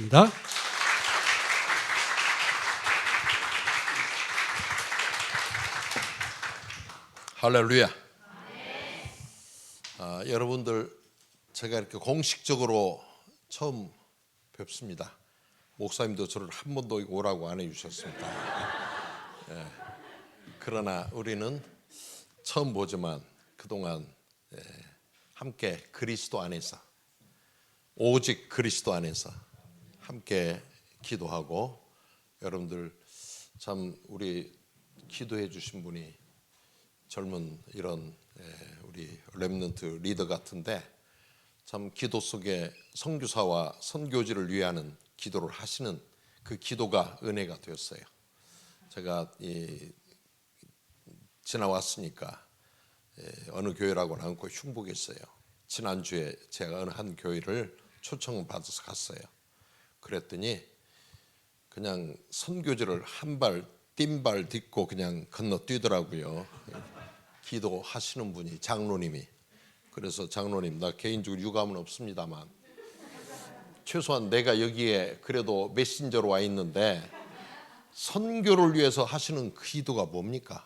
부탁드립니다. 할렐루야. 여러분들 제가 이렇게 공식적으로 처음 뵙습니다. 목사님도 저를 한 번도 오라고 안 해주셨습니다. 그러나 우리는 처음 보지만 그동안 함께 그리스도 안에서, 오직 그리스도 안에서 함께 기도하고, 여러분들 참 우리 기도해 주신 분이 젊은 이런 우리 렘넌트 리더 같은데, 참 기도 속에 선교사와 선교지를 위하는 기도를 하시는 그 기도가 은혜가 되었어요. 제가 지나왔으니까 어느 교회라고는 않고 흉복했어요. 지난주에 제가 어느 한 교회를 초청을 받아서 갔어요. 그랬더니 그냥 선교지를 한 발 뜀발 딛고 그냥 건너뛰더라고요. 기도하시는 분이, 장로님이. 그래서 장로님, 나 개인적으로 유감은 없습니다만 최소한 내가 여기에 그래도 메신저로 와 있는데 선교를 위해서 하시는 그 기도가 뭡니까?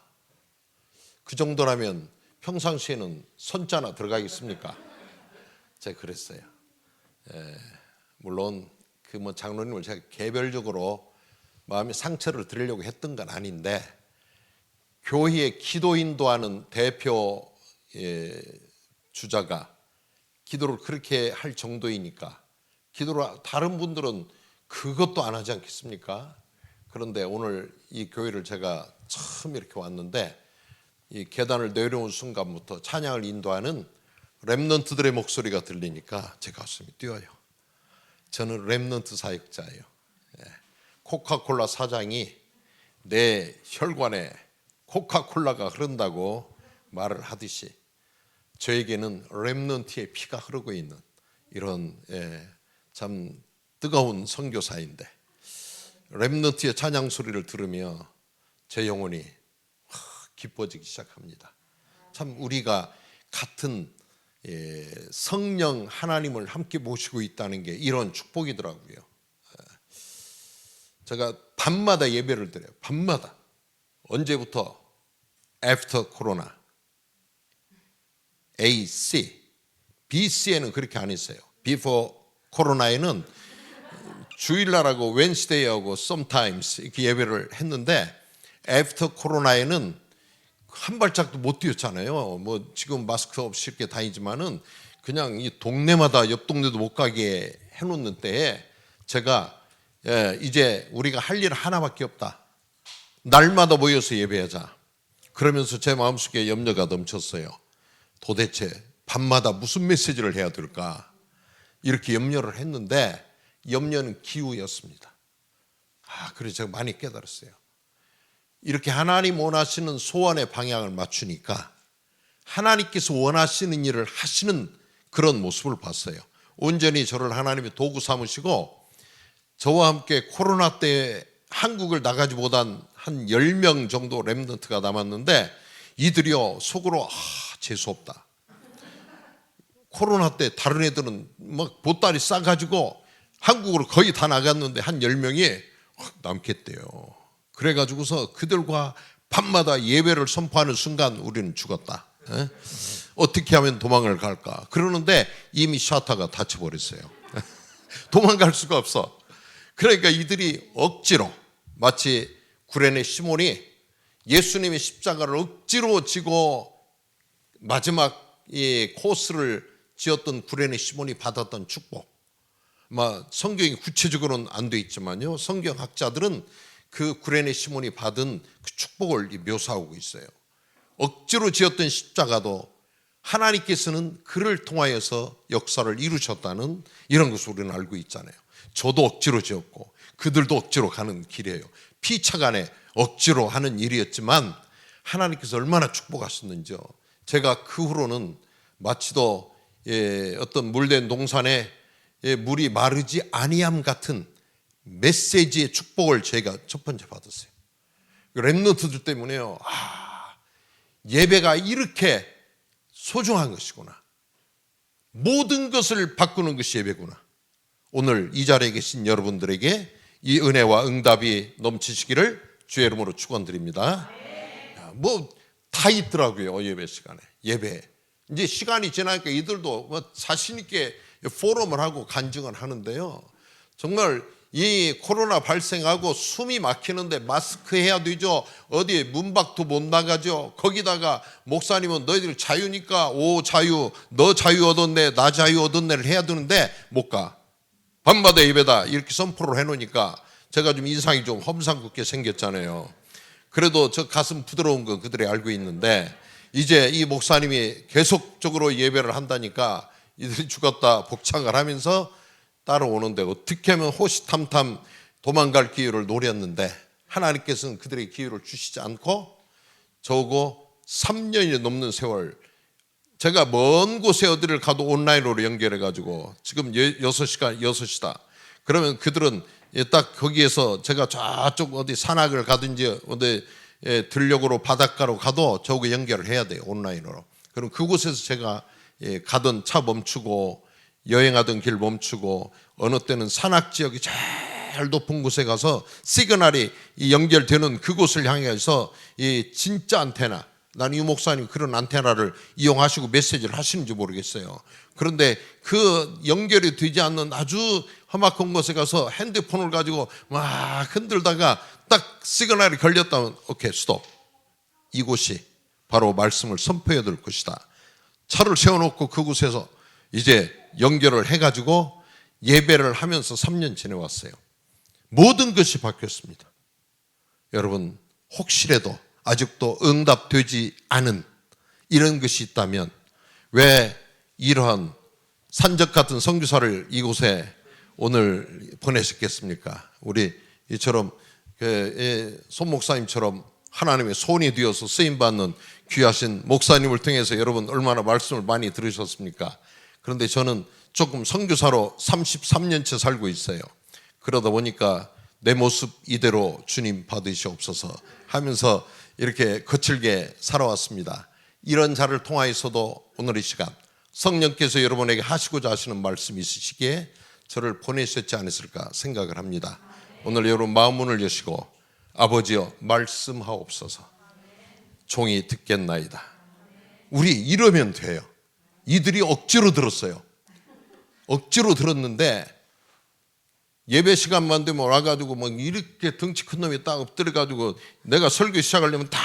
그 정도라면 평상시에는 선자나 들어가겠습니까? 제가 그랬어요. 물론 그 뭐 장로님을 제가 개별적으로 마음의 상처를 드리려고 했던 건 아닌데, 교회의 기도 인도하는 대표 주자가 기도를 그렇게 할 정도이니까, 기도를 다른 분들은 그것도 안 하지 않겠습니까? 그런데 오늘 이 교회를 제가 처음 이렇게 왔는데, 이 계단을 내려온 순간부터 찬양을 인도하는 렘넌트들의 목소리가 들리니까 제 가슴이 뛰어요. 저는 렘넌트 사역자예요. 코카콜라 사장이 내 혈관에 코카콜라가 흐른다고 말을 하듯이 저에게는 렘넌트의 피가 흐르고 있는 이런 참 뜨거운 선교사인데, 렘넌트의 찬양 소리를 들으며 제 영혼이 기뻐지기 시작합니다. 참 우리가 같은 성령 하나님을 함께 모시고 있다는 게 이런 축복이더라고요. 제가 밤마다 예배를 드려요. 밤마다. 언제부터? After 코로나. AC. BC에는 그렇게 안 했어요. Before 코로나에는 주일날하고 웬스데이하고 sometimes 이렇게 예배를 했는데, After 코로나에는 한 발짝도 못 뛰었잖아요. 뭐 지금 마스크 없이 이렇게 다니지만은 그냥 이 동네마다 옆 동네도 못 가게 해놓는 때에 제가 이제 우리가 할 일 하나밖에 없다. 날마다 모여서 예배하자. 그러면서 제 마음속에 염려가 넘쳤어요. 도대체 밤마다 무슨 메시지를 해야 될까? 이렇게 염려를 했는데, 염려는 기우였습니다. 그래서 제가 많이 깨달았어요. 이렇게 하나님 원하시는 소원의 방향을 맞추니까 하나님께서 원하시는 일을 하시는 그런 모습을 봤어요. 온전히 저를 하나님의 도구 삼으시고, 저와 함께 코로나 때 한국을 나가지 못한 한 10명 정도 렘넌트가 남았는데, 이들이요 속으로 재수없다. 코로나 때 다른 애들은 막 보따리 싸가지고 한국으로 거의 다 나갔는데 한 10명이 남겠대요. 그래가지고서 그들과 밤마다 예배를 선포하는 순간 우리는 죽었다. 어떻게 하면 도망을 갈까? 그러는데 이미 샤타가 닫혀버렸어요. 도망갈 수가 없어. 그러니까 이들이 억지로, 마치 구레네 시몬이 예수님의 십자가를 억지로 지고 마지막 코스를 지었던 구레네 시몬이 받았던 축복. 성경이 구체적으로는 안 돼 있지만요, 성경학자들은 그 구레네 시몬이 받은 그 축복을 묘사하고 있어요. 억지로 지었던 십자가도 하나님께서는 그를 통하여서 역사를 이루셨다는 이런 것을 우리는 알고 있잖아요. 저도 억지로 지었고 그들도 억지로 가는 길이에요. 피차간에 억지로 하는 일이었지만 하나님께서 얼마나 축복하셨는지요. 제가 그 후로는 마치도 어떤 물된 동산에 물이 마르지 아니함 같은 메시지의 축복을 제가 첫 번째 받았어요. 렘넌트들 때문에요. 예배가 이렇게 소중한 것이구나. 모든 것을 바꾸는 것이 예배구나. 오늘 이 자리에 계신 여러분들에게 이 은혜와 응답이 넘치시기를 주의 이름으로 축원드립니다. 뭐 다 있더라고요. 예배 시간에. 예배. 이제 시간이 지나니까 이들도 뭐 자신 있게 포럼을 하고 간증을 하는데요. 정말 이 코로나 발생하고 숨이 막히는데 마스크 해야 되죠. 어디 문밖도 못 나가죠. 거기다가 목사님은 너희들 자유니까 오 자유, 너 자유 얻었네, 나 자유 얻었네를 해야 되는데 못 가. 밤마다 예배다 이렇게 선포를 해놓으니까 제가 좀 인상이 좀 험상궂게 생겼잖아요. 그래도 저 가슴 부드러운 건 그들이 알고 있는데 이제 이 목사님이 계속적으로 예배를 한다니까 이들이 죽었다 복창을 하면서 따라오는데 어떻게 하면 호시탐탐 도망갈 기회를 노렸는데 하나님께서는 그들에게 기회를 주시지 않고 저거 3년이 넘는 세월 제가 먼 곳에 어디를 가도 온라인으로 연결해가지고 지금 6시다. 그러면 그들은 딱 거기에서 제가 저쪽 어디 산악을 가든지 어디 들녘으로 바닷가로 가도 저거 연결을 해야 돼요. 온라인으로. 그럼 그곳에서 제가 가던 차 멈추고 여행하던 길 멈추고 어느 때는 산악지역이 제일 높은 곳에 가서 시그널이 연결되는 그곳을 향해서 이 진짜 안테나 난 이 목사님 그런 안테나를 이용하시고 메시지를 하시는지 모르겠어요. 그런데 그 연결이 되지 않는 아주 험악한 곳에 가서 핸드폰을 가지고 막 흔들다가 딱 시그널이 걸렸다면 오케이 스톱. 이곳이 바로 말씀을 선포해야 될 것이다. 차를 세워놓고 그곳에서 이제 연결을 해가지고 예배를 하면서 3년 지내왔어요. 모든 것이 바뀌었습니다. 여러분 혹시라도 아직도 응답되지 않은 이런 것이 있다면 왜 이러한 산적 같은 선교사를 이곳에 오늘 보내셨겠습니까? 우리 이처럼 손 목사님처럼 하나님의 손이 되어서 쓰임받는 귀하신 목사님을 통해서 여러분 얼마나 말씀을 많이 들으셨습니까? 그런데 저는 조금 선교사로 33년째 살고 있어요. 그러다 보니까 내 모습 이대로 주님 받으시옵소서 하면서 이렇게 거칠게 살아왔습니다. 이런 자를 통하여서도 오늘 이 시간 성령께서 여러분에게 하시고자 하시는 말씀이 있으시기에 저를 보내셨지 않았을까 생각을 합니다. 오늘 여러분 마음 문을 여시고 아버지여 말씀하옵소서. 종이 듣겠나이다. 우리 이러면 돼요. 이들이 억지로 들었어요. 억지로 들었는데 예배 시간만 되면 와가지고 막 이렇게 덩치 큰 놈이 딱 엎드려가지고 내가 설교 시작하려면 다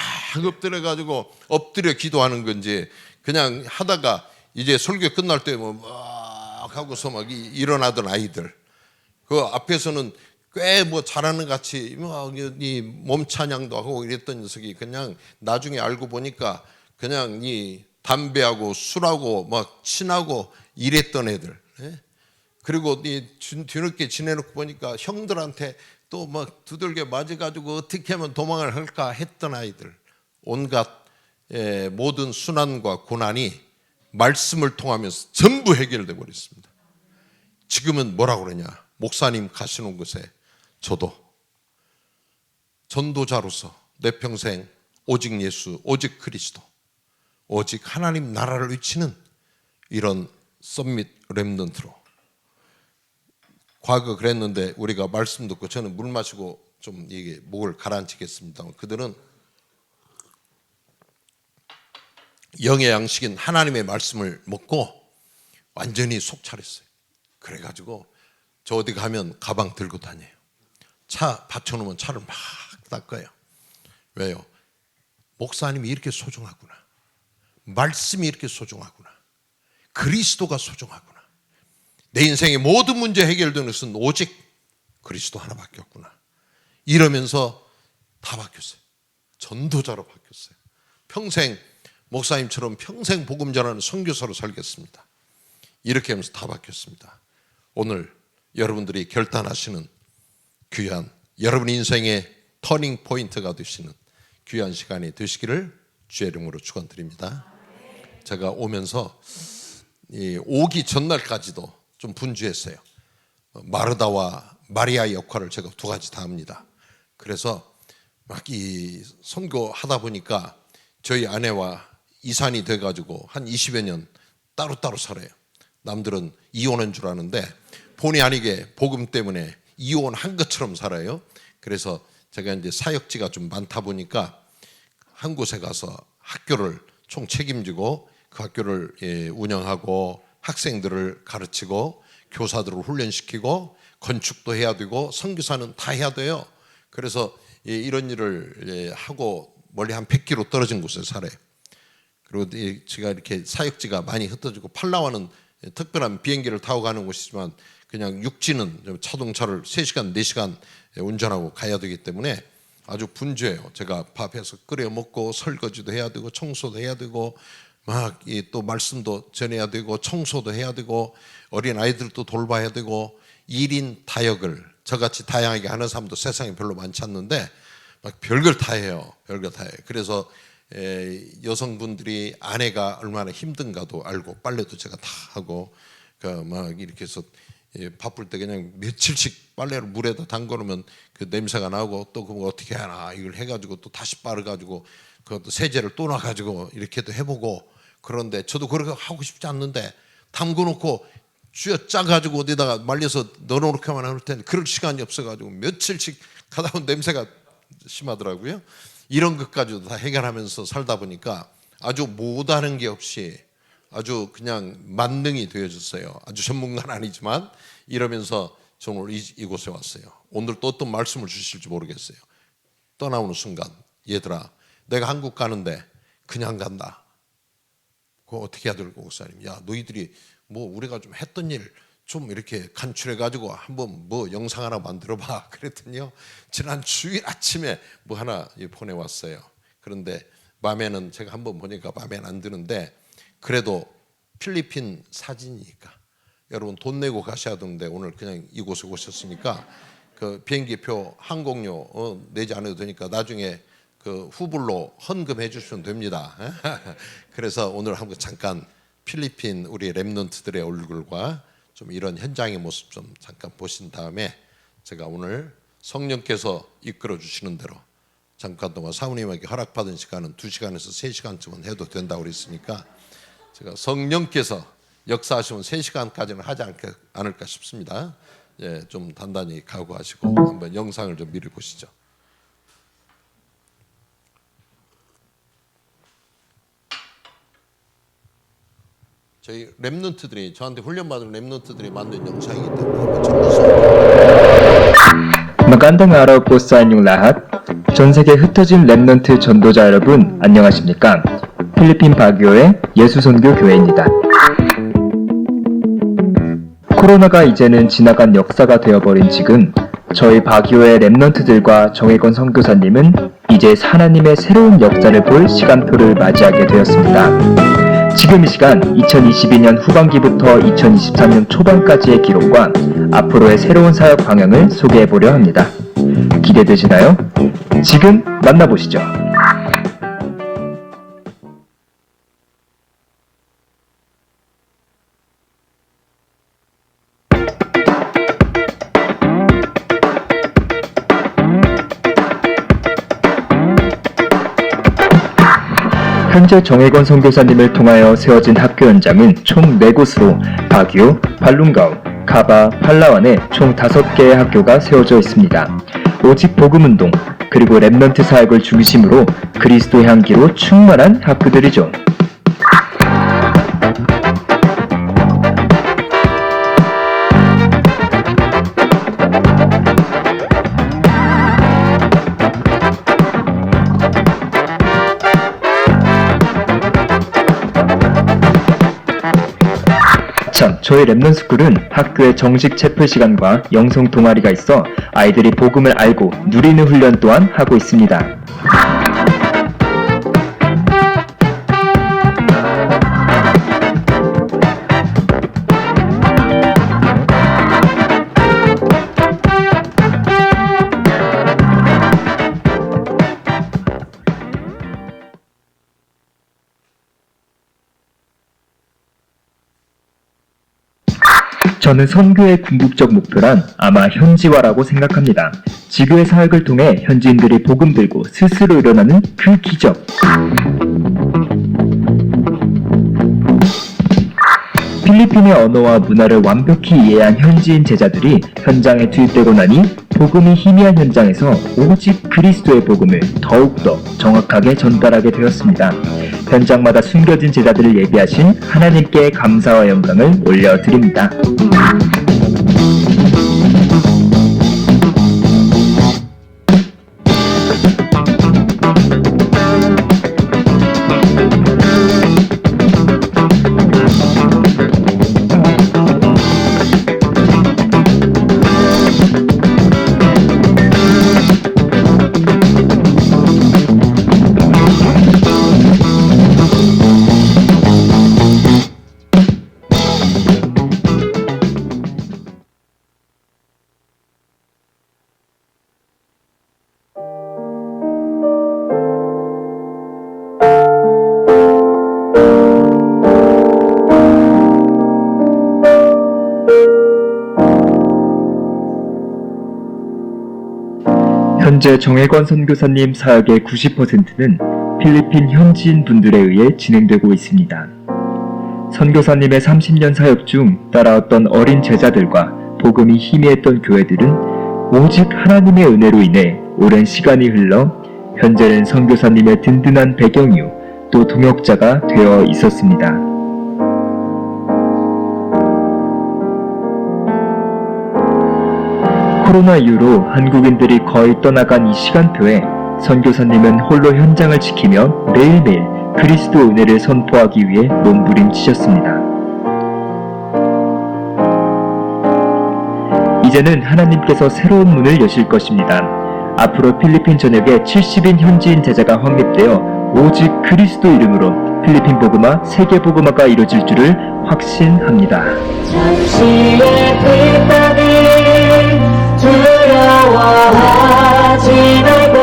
엎드려가지고 엎드려 기도하는 건지 그냥 하다가 이제 설교 끝날 때 뭐 막 하고서 막 일어나던 아이들 그 앞에서는 꽤 뭐 잘하는 같이 이 몸찬양도 하고 이랬던 녀석이 그냥 나중에 알고 보니까 그냥 이 담배하고 술하고 막 친하고 이랬던 애들. 그리고 뒤늦게 지내놓고 보니까 형들한테 또 막 두들겨 맞아가지고 어떻게 하면 도망을 할까 했던 아이들. 온갖 모든 순환과 고난이 말씀을 통하면서 전부 해결돼 버렸습니다. 지금은 뭐라고 그러냐? 목사님 가시는 곳에 저도 전도자로서 내 평생 오직 예수, 오직 그리스도, 오직 하나님 나라를 외치는 이런 썸밋 렘넌트로 과거 그랬는데 우리가 말씀 듣고 저는 물 마시고 좀 이게 목을 가라앉히겠습니다. 그들은 영의 양식인 하나님의 말씀을 먹고 완전히 속 차렸어요. 그래가지고 저 어디 가면 가방 들고 다녀요. 차 받쳐놓으면 차를 막 닦아요. 왜요? 목사님이 이렇게 소중하구나. 말씀이 이렇게 소중하구나. 그리스도가 소중하구나. 내 인생의 모든 문제 해결되는 것은 오직 그리스도 하나밖에 없구나. 이러면서 다 바뀌었어요. 전도자로 바뀌었어요. 평생 목사님처럼 평생 복음 전하는 선교사로 살겠습니다. 이렇게 하면서 다 바뀌었습니다. 오늘 여러분들이 결단하시는 귀한 여러분 인생의 터닝 포인트가 되시는 귀한 시간이 되시기를 주의 이름으로 축원드립니다. 제가 오면서 오기 전날까지도 좀 분주했어요. 마르다와 마리아의 역할을 제가 두 가지 다 합니다. 그래서 막 이 선교하다 보니까 저희 아내와 이산이 돼가지고 한 20여 년 따로따로 살아요. 남들은 이혼한 줄 아는데 본의 아니게 복음 때문에 이혼한 것처럼 살아요. 그래서 제가 이제 사역지가 좀 많다 보니까 한 곳에 가서 학교를 총 책임지고 그 학교를 운영하고 학생들을 가르치고 교사들을 훈련시키고 건축도 해야 되고 선교사는 다 해야 돼요. 그래서 이런 일을 하고 멀리 한 100km 떨어진 곳에 살아요. 그리고 제가 이렇게 사역지가 많이 흩어지고 팔라와는 특별한 비행기를 타고 가는 곳이지만 그냥 육지는 자동차를 3시간, 4시간 운전하고 가야 되기 때문에 아주 분주해요. 제가 밥해서 끓여 먹고 설거지도 해야 되고 청소도 해야 되고 막 또 말씀도 전해야 되고 청소도 해야 되고 어린 아이들도 돌봐야 되고 1인 다역을 저같이 다양하게 하는 사람도 세상에 별로 많지 않는데 막 별걸 다 해요. 별걸 다 해요. 그래서 여성분들이 아내가 얼마나 힘든가도 알고 빨래도 제가 다 하고 막 이렇게 해서 바쁠 때 그냥 며칠씩 빨래를 물에다 담궈놓으면 그 냄새가 나고 또 그거 어떻게 하나 이걸 해가지고 또 다시 빨아가지고 그것도 세제를 또 놔가지고 이렇게도 해보고 그런데 저도 그렇게 하고 싶지 않는데 담궈놓고 쥐어 짜가지고 어디다가 말려서 넣어놓고만 할 텐데 그럴 시간이 없어가지고 며칠씩 가다 보면 냄새가 심하더라고요. 이런 것까지도 다 해결하면서 살다 보니까 아주 못하는 게 없이 아주 그냥 만능이 되어졌어요. 아주 전문가는 아니지만 이러면서 저는 오늘 이곳에 왔어요. 오늘 또 어떤 말씀을 주실지 모르겠어요. 떠나오는 순간 얘들아 내가 한국 가는데 그냥 간다. 그거 어떻게 해야 될까 목사님? 야 너희들이 뭐 우리가 좀 했던 일 좀 이렇게 간추려가지고 한번 뭐 영상 하나 만들어봐. 그랬더니요 지난 주일 아침에 뭐 하나 보내왔어요. 그런데 마음에는 제가 한번 보니까 마음에는 안 드는데 그래도 필리핀 사진이니까 여러분 돈 내고 가셔야 되는데 오늘 그냥 이곳에 오셨으니까 그 비행기표 항공료 내지 않아도 되니까 나중에 그 후불로 헌금해 주시면 됩니다. 그래서 오늘 한번 잠깐 필리핀 우리 렘넌트들의 얼굴과 좀 이런 현장의 모습 좀 잠깐 보신 다음에 제가 오늘 성령께서 이끌어 주시는 대로 잠깐 동안 사모님에게 허락받은 시간은 2시간에서 3시간쯤은 해도 된다고 그랬으니까 제가 성령께서 역사하시면 3시간까지는 하지 않을까 싶습니다. 좀 단단히 각오하시고 한번 영상을 좀 미리 보시죠. 저희 렘넌트들이 저한테 훈련받은 렘넌트들이 만든 영상이기 때문에 한번 참고해주세요. Magandang araw po sa inyong lahat. 전 세계 흩어진 렘넌트 전도자 여러분 안녕하십니까? 필리핀 바교의 예수선교교회입니다. 코로나가 이제는 지나간 역사가 되어버린 지금 저희 바교의 렘넌트들과 정혜권 선교사님은 이제 하나님의 새로운 역사를 볼 시간표를 맞이하게 되었습니다. 지금 이 시간 2022년 후반기부터 2023년 초반까지의 기록과 앞으로의 새로운 사역 방향을 소개해보려 합니다. 기대되시나요? 지금 만나보시죠. 현재 정혜권 선교사님을 통하여 세워진 학교 현장은 총 4곳으로 바기오, 발룬가오, 카바, 팔라완에 총 5개의 학교가 세워져 있습니다. 오직 복음운동, 그리고 렘넌트 사역을 중심으로 그리스도 향기로 충만한 학교들이죠. 저희 렘넌스쿨은 학교에 정식 채플 시간과 영성 동아리가 있어 아이들이 복음을 알고 누리는 훈련 또한 하고 있습니다. 저는 선교의 궁극적 목표란 아마 현지화라고 생각합니다. 지교의 사역을 통해 현지인들이 복음 들고 스스로 일어나는 그 기적. 필리핀의 언어와 문화를 완벽히 이해한 현지인 제자들이 현장에 투입되고 나니 복음이 희미한 현장에서 오직 그리스도의 복음을 더욱더 정확하게 전달하게 되었습니다. 현장마다 숨겨진 제자들을 예비하신 하나님께 감사와 영광을 올려드립니다. 현재 정혜권 선교사님 사역의 90%는 필리핀 현지인 분들에 의해 진행되고 있습니다. 선교사님의 30년 사역 중 따라왔던 어린 제자들과 복음이 희미했던 교회들은 오직 하나님의 은혜로 인해 오랜 시간이 흘러 현재는 선교사님의 든든한 배경이요 또 동역자가 되어 있었습니다. 코로나 이후로 한국인들이 거의 떠나간 이 시간표에 선교사님은 홀로 현장을 지키며 매일매일 그리스도 은혜를 선포하기 위해 몸부림치셨습니다. 이제는 하나님께서 새로운 문을 여실 것입니다. 앞으로 필리핀 전역에 70인 현지인 제자가 확립되어 오직 그리스도 이름으로 필리핀 복음화, 세계 복음화가 이루어질 줄을 확신합니다. 잠시의 빗방이 두려워하지 말고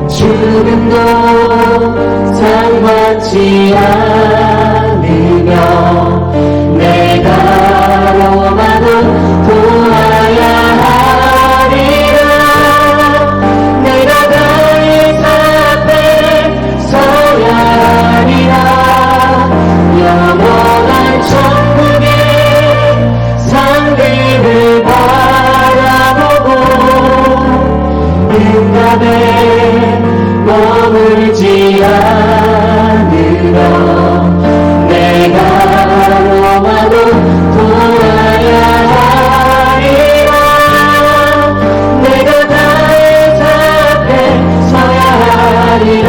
죽음도 상관치 않으며 내가 로마도 보아야 하리라. 내가 다윗 앞에 서야 하리라. 영원한 천국의 상급을 바라보고 응답에 머물지 않으며 내가 로마로 돌아야 하리라. 내가 다윗 앞에 서야 하리라.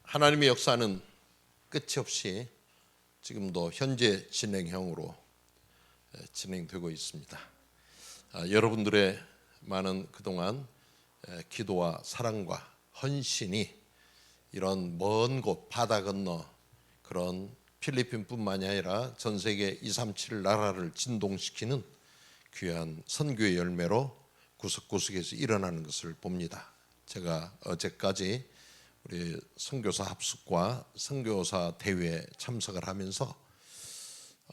하나님의 역사는 끝이 없이 지금도 현재 진행형으로 진행되고 있습니다. 여러분들의 많은 그동안 기도와 사랑과 헌신이 이런 먼 곳 바다 건너 그런 필리핀뿐만이 아니라 전 세계 237 나라를 진동시키는 귀한 선교의 열매로 구석구석에서 일어나는 것을 봅니다. 제가 어제까지 우리 선교사 합숙과 선교사 대회에 참석을 하면서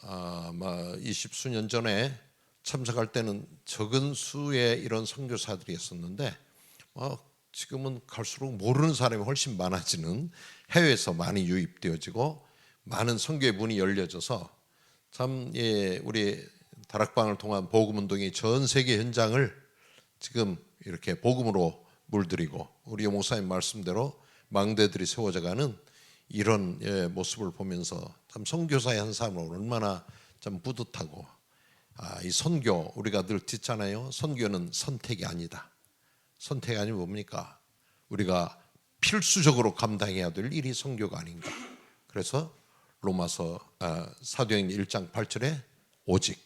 아마 20수년 전에 참석할 때는 적은 수의 이런 선교사들이 있었는데 지금은 갈수록 모르는 사람이 훨씬 많아지는, 해외에서 많이 유입되어지고 많은 선교의 문이 열려져서 참 우리 다락방을 통한 복음운동이 전 세계 현장을 지금 이렇게 복음으로 물들이고 우리 목사님 말씀대로 망대들이 세워져가는 이런 모습을 보면서 참 선교사의 한 사람으로 얼마나 참 뿌듯하고, 이 선교 우리가 늘 듣잖아요. 선교는 선택이 아니다. 선택이 아니면 뭡니까? 우리가 필수적으로 감당해야 될 일이 선교가 아닌가. 그래서 로마서 사도행전 1장 8절에 오직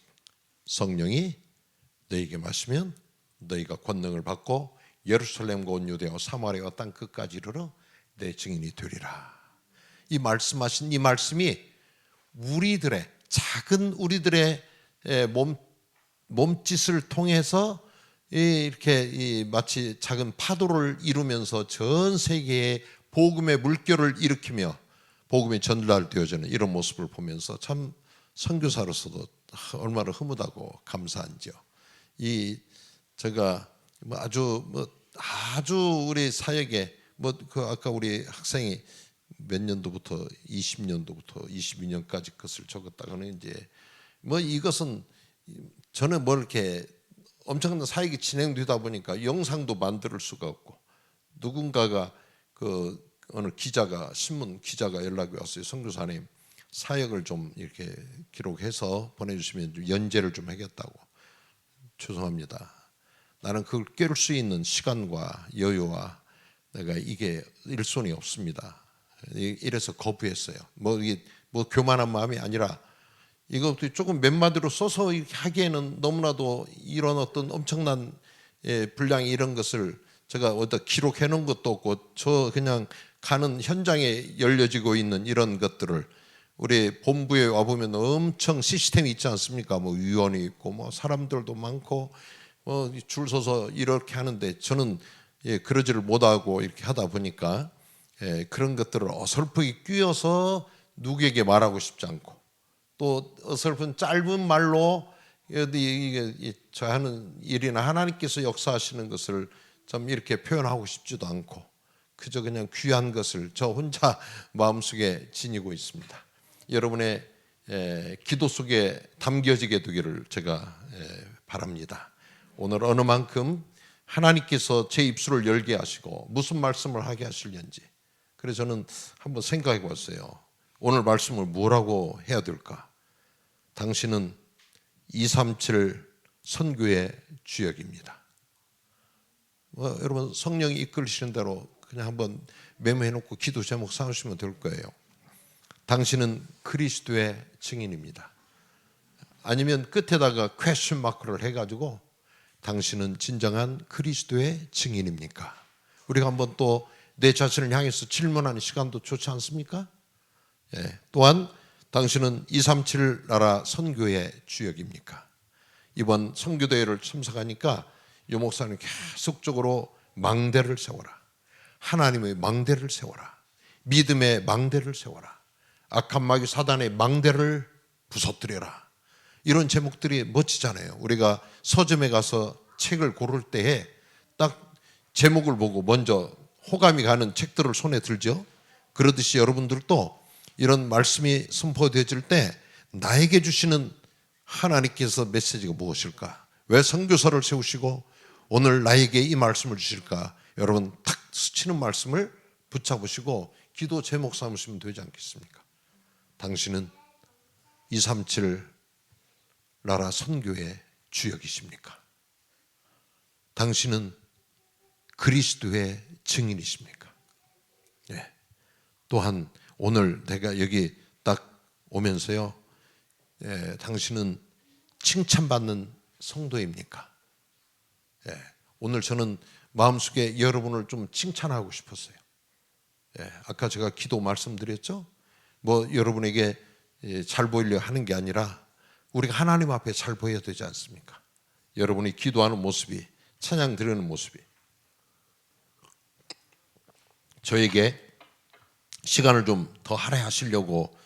성령이 너희에게 마시면 너희가 권능을 받고 예루살렘과 온 유대와 사마리아와 땅 끝까지 이르러 내 증인이 되리라. 이 말씀하신 이 말씀이 우리들의 작은 우리들의 몸짓을 통해서 이렇게 마치 작은 파도를 이루면서 전 세계에 복음의 물결을 일으키며 복음이 전달되어지는 이런 모습을 보면서 참 선교사로서도 얼마나 흐뭇하고 감사한지요. 제가 뭐 아주 우리 사역에 아까 우리 학생이 몇 년도부터 20년도부터 22년까지 것을 적었다고는 이제 이것은 저는 이렇게 엄청난 사역이 진행되다 보니까 영상도 만들 수가 없고, 누군가가 어느 신문 기자가 연락이 왔어요. 선교사님, 사역을 좀 이렇게 기록해서 보내주시면 좀 연재를 좀 하겠다고. 죄송합니다. 나는 그걸 깰 수 있는 시간과 여유와 내가 이게 일손이 없습니다. 이래서 거부했어요. 이게 교만한 마음이 아니라 이거 조금 몇 마디로 써서 이렇게 하기에는 너무나도 이런 어떤 엄청난 분량이 이런 것을 제가 어디다 기록해 놓은 것도 없고, 저 그냥 가는 현장에 열려지고 있는 이런 것들을 우리 본부에 와 보면 엄청 시스템이 있지 않습니까? 위원이 있고 사람들도 많고 줄 서서 이렇게 하는데, 저는 그러지를 못하고 이렇게 하다 보니까 그런 것들을 어설프게 끼워서 누구에게 말하고 싶지 않고, 또 어설픈 짧은 말로 이게 저 하는 일이나 하나님께서 역사하시는 것을 좀 이렇게 표현하고 싶지도 않고, 그저 그냥 귀한 것을 저 혼자 마음속에 지니고 있습니다. 여러분의 기도 속에 담겨지게 되기를 제가 바랍니다. 오늘 어느 만큼 하나님께서 제 입술을 열게 하시고 무슨 말씀을 하게 하실는지, 그래서 저는 한번 생각해 봤어요. 오늘 말씀을 뭐라고 해야 될까? 당신은 237 선교의 주역입니다. 여러분 성령이 이끌시는 대로 그냥 한번 메모해 놓고 기도 제목 삼으시면 될 거예요. 당신은 그리스도의 증인입니다. 아니면 끝에다가 퀘스천 마크를 해가지고 당신은 진정한 그리스도의 증인입니까? 우리가 한번 또 내 자신을 향해서 질문하는 시간도 좋지 않습니까? 또한 당신은 237 나라 선교의 주역입니까? 이번 선교대회를 참석하니까 유 목사님 계속적으로 망대를 세워라, 하나님의 망대를 세워라, 믿음의 망대를 세워라, 악한 마귀 사단의 망대를 부서뜨려라, 이런 제목들이 멋지잖아요. 우리가 서점에 가서 책을 고를 때에 딱 제목을 보고 먼저 호감이 가는 책들을 손에 들죠. 그러듯이 여러분들도 이런 말씀이 선포되어질 때 나에게 주시는 하나님께서 메시지가 무엇일까? 왜 선교사를 세우시고 오늘 나에게 이 말씀을 주실까? 여러분 탁 스치는 말씀을 붙잡으시고 기도 제목 삼으시면 되지 않겠습니까? 당신은 237 나라 선교의 주역이십니까? 당신은 그리스도의 증인이십니까? 또한 오늘 내가 여기 딱 오면서요, 당신은 칭찬받는 성도입니까? 오늘 저는 마음속에 여러분을 좀 칭찬하고 싶었어요. 아까 제가 기도 말씀드렸죠? 여러분에게 잘 보이려 하는 게 아니라 우리가 하나님 앞에 잘 보여야 되지 않습니까? 여러분이 기도하는 모습이, 찬양 드리는 모습이 저에게 시간을 좀 더 할애하시려고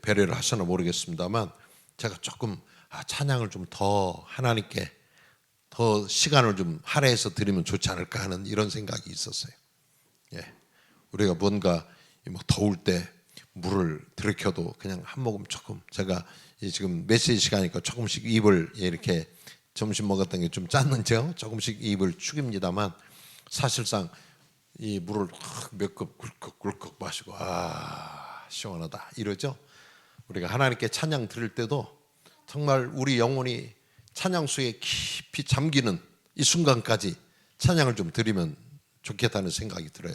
배려를 하시나 모르겠습니다만, 제가 조금 찬양을 좀 더 하나님께 더 시간을 좀 할애해서 드리면 좋지 않을까 하는 이런 생각이 있었어요. 우리가 뭔가 더울 때 물을 들이켜도 그냥 한 모금 조금, 제가 지금 메시지 시간이니까 조금씩 입을 이렇게 점심 먹었던 게 좀 짰는지요? 조금씩 입을 축입니다만, 사실상 이 물을 몇 컵 꿀꺽꿀꺽 마시고 시원하다 이러죠. 우리가 하나님께 찬양 드릴 때도 정말 우리 영혼이 찬양 속에 깊이 잠기는 이 순간까지 찬양을 좀 드리면 좋겠다는 생각이 들어요.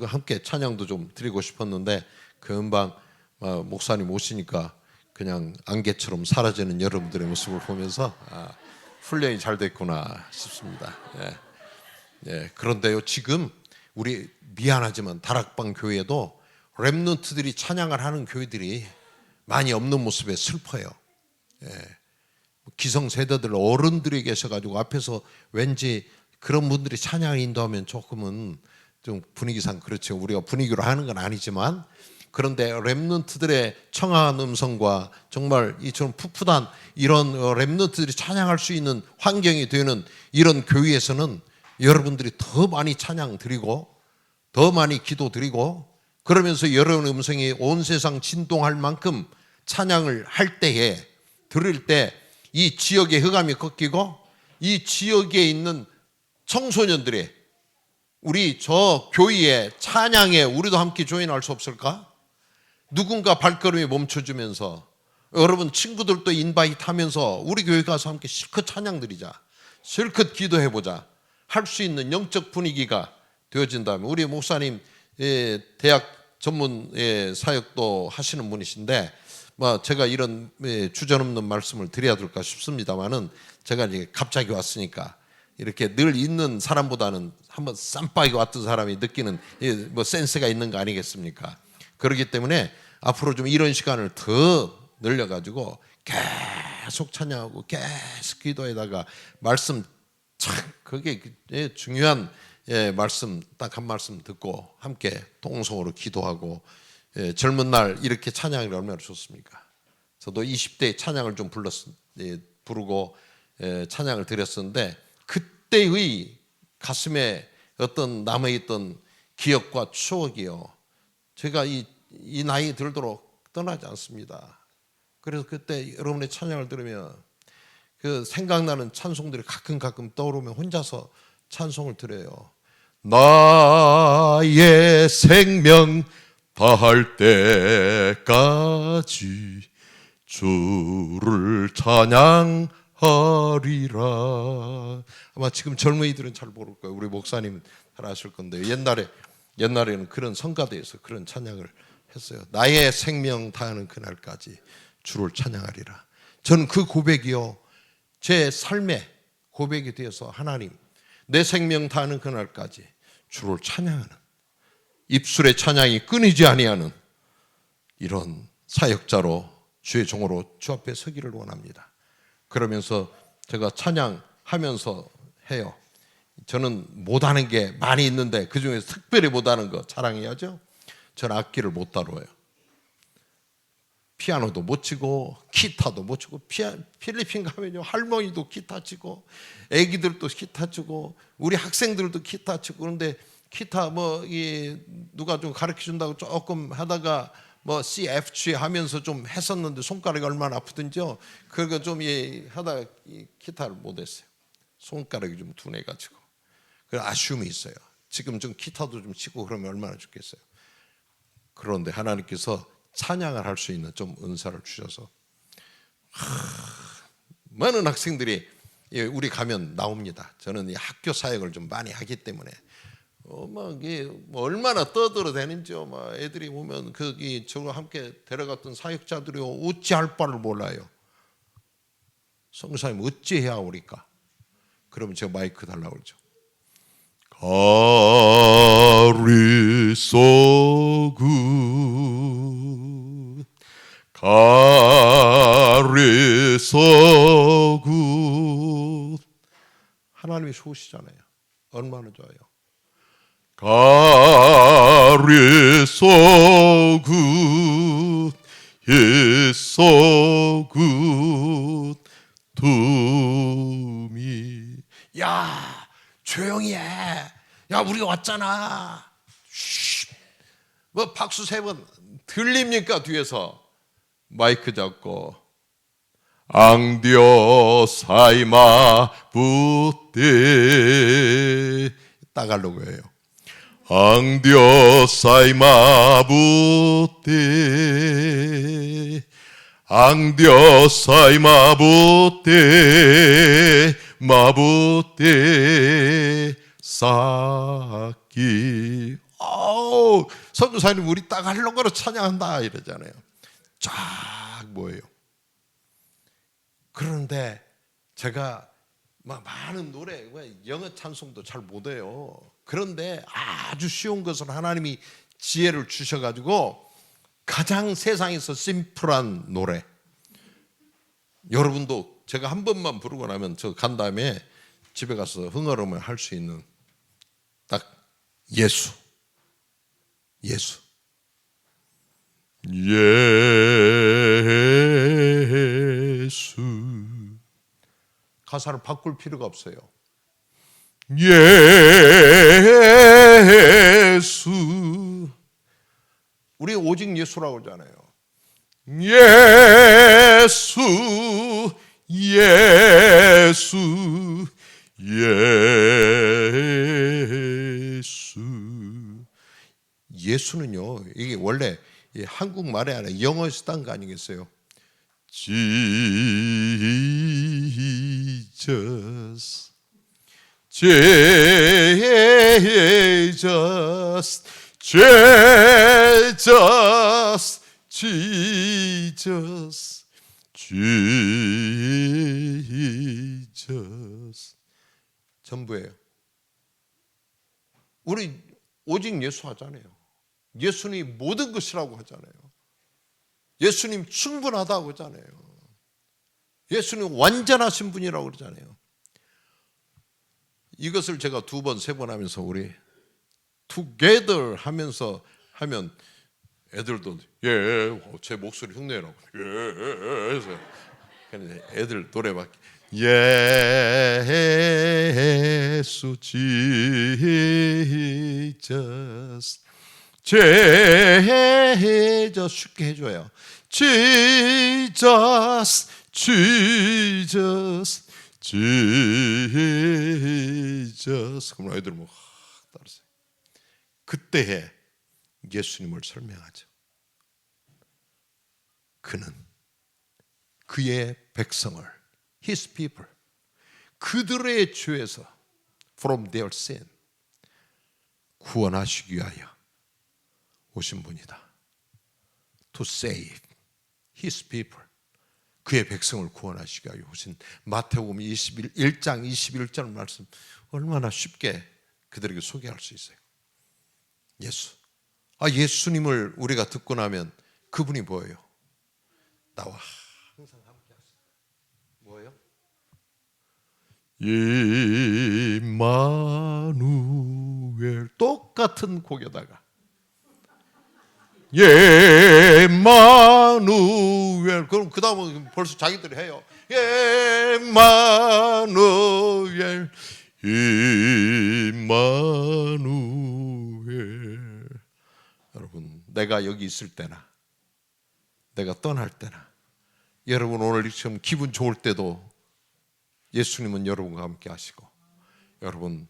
함께 찬양도 좀 드리고 싶었는데 금방 목사님 오시니까 그냥 안개처럼 사라지는 여러분들의 모습을 보면서 훈련이 잘 됐구나 싶습니다. 그런데요, 지금 우리 미안하지만 다락방 교회에도 렘넌트들이 찬양을 하는 교회들이 많이 없는 모습에 슬퍼요. 기성세대들 어른들이 계셔가지고 앞에서 왠지 그런 분들이 찬양을 인도하면 조금은 좀 분위기상 그렇죠. 우리가 분위기로 하는 건 아니지만 그런데 렘넌트들의 청아한 음성과 정말 이처럼 풋풋한 이런 렘넌트들이 찬양할 수 있는 환경이 되는 이런 교회에서는 여러분들이 더 많이 찬양 드리고 더 많이 기도 드리고 그러면서 여러분의 음성이 온 세상 진동할 만큼 찬양을 할 때에 들을 때 이 지역의 흑암이 꺾이고 이 지역에 있는 청소년들의 우리 저 교회의 찬양에 우리도 함께 조인할 수 없을까? 누군가 발걸음이 멈춰주면서 여러분 친구들도 인바이트 하면서 우리 교회 가서 함께 실컷 찬양 드리자, 실컷 기도해보자 할 수 있는 영적 분위기가 되어진다면 우리 목사님 대학 전문 사역도 하시는 분이신데 제가 이런 주저없는 말씀을 드려야 될까 싶습니다만은 제가 이제 갑자기 왔으니까 이렇게 늘 있는 사람보다는 한번 쌈박이 왔던 사람이 느끼는 센스가 있는 거 아니겠습니까? 그렇기 때문에 앞으로 좀 이런 시간을 더 늘려가지고 계속 찬양하고 계속 기도에다가 말씀 참 그게 중요한 말씀 딱 한 말씀 듣고 함께 통성으로 기도하고 젊은 날 이렇게 찬양이 얼마나 좋습니까? 저도 20대 찬양을 좀 부르고 찬양을 드렸었는데 그때의 가슴에 어떤 남아있던 기억과 추억이요. 제가 이 나이 들도록 떠나지 않습니다. 그래서 그때 여러분의 찬양을 들으면 그 생각나는 찬송들이 가끔 떠오르면 혼자서 찬송을 드려요. 나의 생명 다할 때까지 주를 찬양하리라. 아마 지금 젊은이들은 잘 모를 거예요. 우리 목사님은 잘 아실 건데 옛날에는 그런 성가대에서 그런 찬양을 했어요. 나의 생명 다하는 그날까지 주를 찬양하리라. 저는 그 고백이요 제 삶의 고백이 되어서 하나님 내 생명 다하는 그날까지 주를 찬양하는 입술의 찬양이 끊이지 아니하는 이런 사역자로 주의 종으로 주 앞에 서기를 원합니다. 그러면서 제가 찬양하면서 해요. 저는 못하는 게 많이 있는데 그중에서 특별히 못하는 거 자랑해야죠. 저는 악기를 못 다뤄요. 피아노도 못 치고 기타도 못 치고 필리핀 가면요 할머니도 기타 치고 애기들도 기타 치고 우리 학생들도 기타 치고 그런데 기타 누가 좀 가르쳐 준다고 조금 하다가 C, F, G 하면서 좀 했었는데 손가락이 얼마나 아프든지요. 그거 좀 하다가 기타를 못 했어요. 손가락이 좀 둔해가지고. 그 아쉬움이 있어요. 지금 좀 기타도 좀 치고 그러면 얼마나 좋겠어요. 그런데 하나님께서 찬양을 할 수 있는 좀 은사를 주셔서 많은 학생들이 우리 가면 나옵니다. 저는 이 학교 사역을 좀 많이 하기 때문에 얼마나 떠들어대는지요. 애들이 오면 저와 함께 데려갔던 사역자들이 어찌할 바를 몰라요. 성사님 어찌해야 오리까? 그러면 제가 마이크 달라고 그러죠. 가리소굿 하나님이 좋으시잖아요. 얼마나 좋아요. 가리소굿 예소굿 투미 야 조용히 해. 야 우리가 왔잖아. 쉬. 박수 3번 들립니까? 뒤에서 마이크 잡고 앙디오 사이마 부떼 따갈로그예요. 앙디오 사이마 부떼 앙디오 사이마 부떼 마부떼 쌓기. 선교사님 우리 따갈로그로 찬양한다 이러잖아요. 쫙 뭐예요. 그런데 제가 많은 노래 영어 찬송도 잘 못해요. 그런데 아주 쉬운 것을 하나님이 지혜를 주셔가지고 가장 세상에서 심플한 노래 여러분도 제가 한 번만 부르고 나면 저 간 다음에 집에 가서 흥얼음을 할 수 있는 딱 예수 예수. 가사를 바꿀 필요가 없어요. 예수. 우리 오직 예수라고 하잖아요. 예수, 예수, 예수. 예수는요, 이게 원래 한국말에 아니라 영어에서 딴 거 아니겠어요? Jesus, Jesus, Jesus, Jesus, Jesus. 전부예요. 우리 오직 예수 하잖아요. 예수님 모든 것이라고 하잖아요. 예수님 충분하다고 하잖아요. 예수님 완전하신 분이라고 그러잖아요. 이것을 제가 2번, 3번 하면서 우리 together 하면서 하면 애들도 제 목소리 흉내라고 해서 애들 노래밖에 예수 Jesus Jesus 쉽게 해줘요. Jesus Jesus Jesus. 그럼 애들 뭐 따라서 그때에 예수님을 설명하죠. 그는 그의 백성을 His people 그들의 죄에서 from their sin 구원하시기 위하여 오신 분이다. To save His people 그의 백성을 구원하시기 위하여 오신 마태복음 1장 21절 말씀 얼마나 쉽게 그들에게 소개할 수 있어요. 예수. 예수님을 우리가 듣고 나면 그분이 뭐예요? 나와 항상 함께 하시는 뭐예요? 임마누엘. 똑같은 곡에다가 임마누엘. 그럼 그 다음은 벌써 자기들이 해요. 임마누엘 임마누엘. 여러분 내가 여기 있을 때나 내가 떠날 때나 여러분 오늘 지금 기분 좋을 때도 예수님은 여러분과 함께 하시고 여러분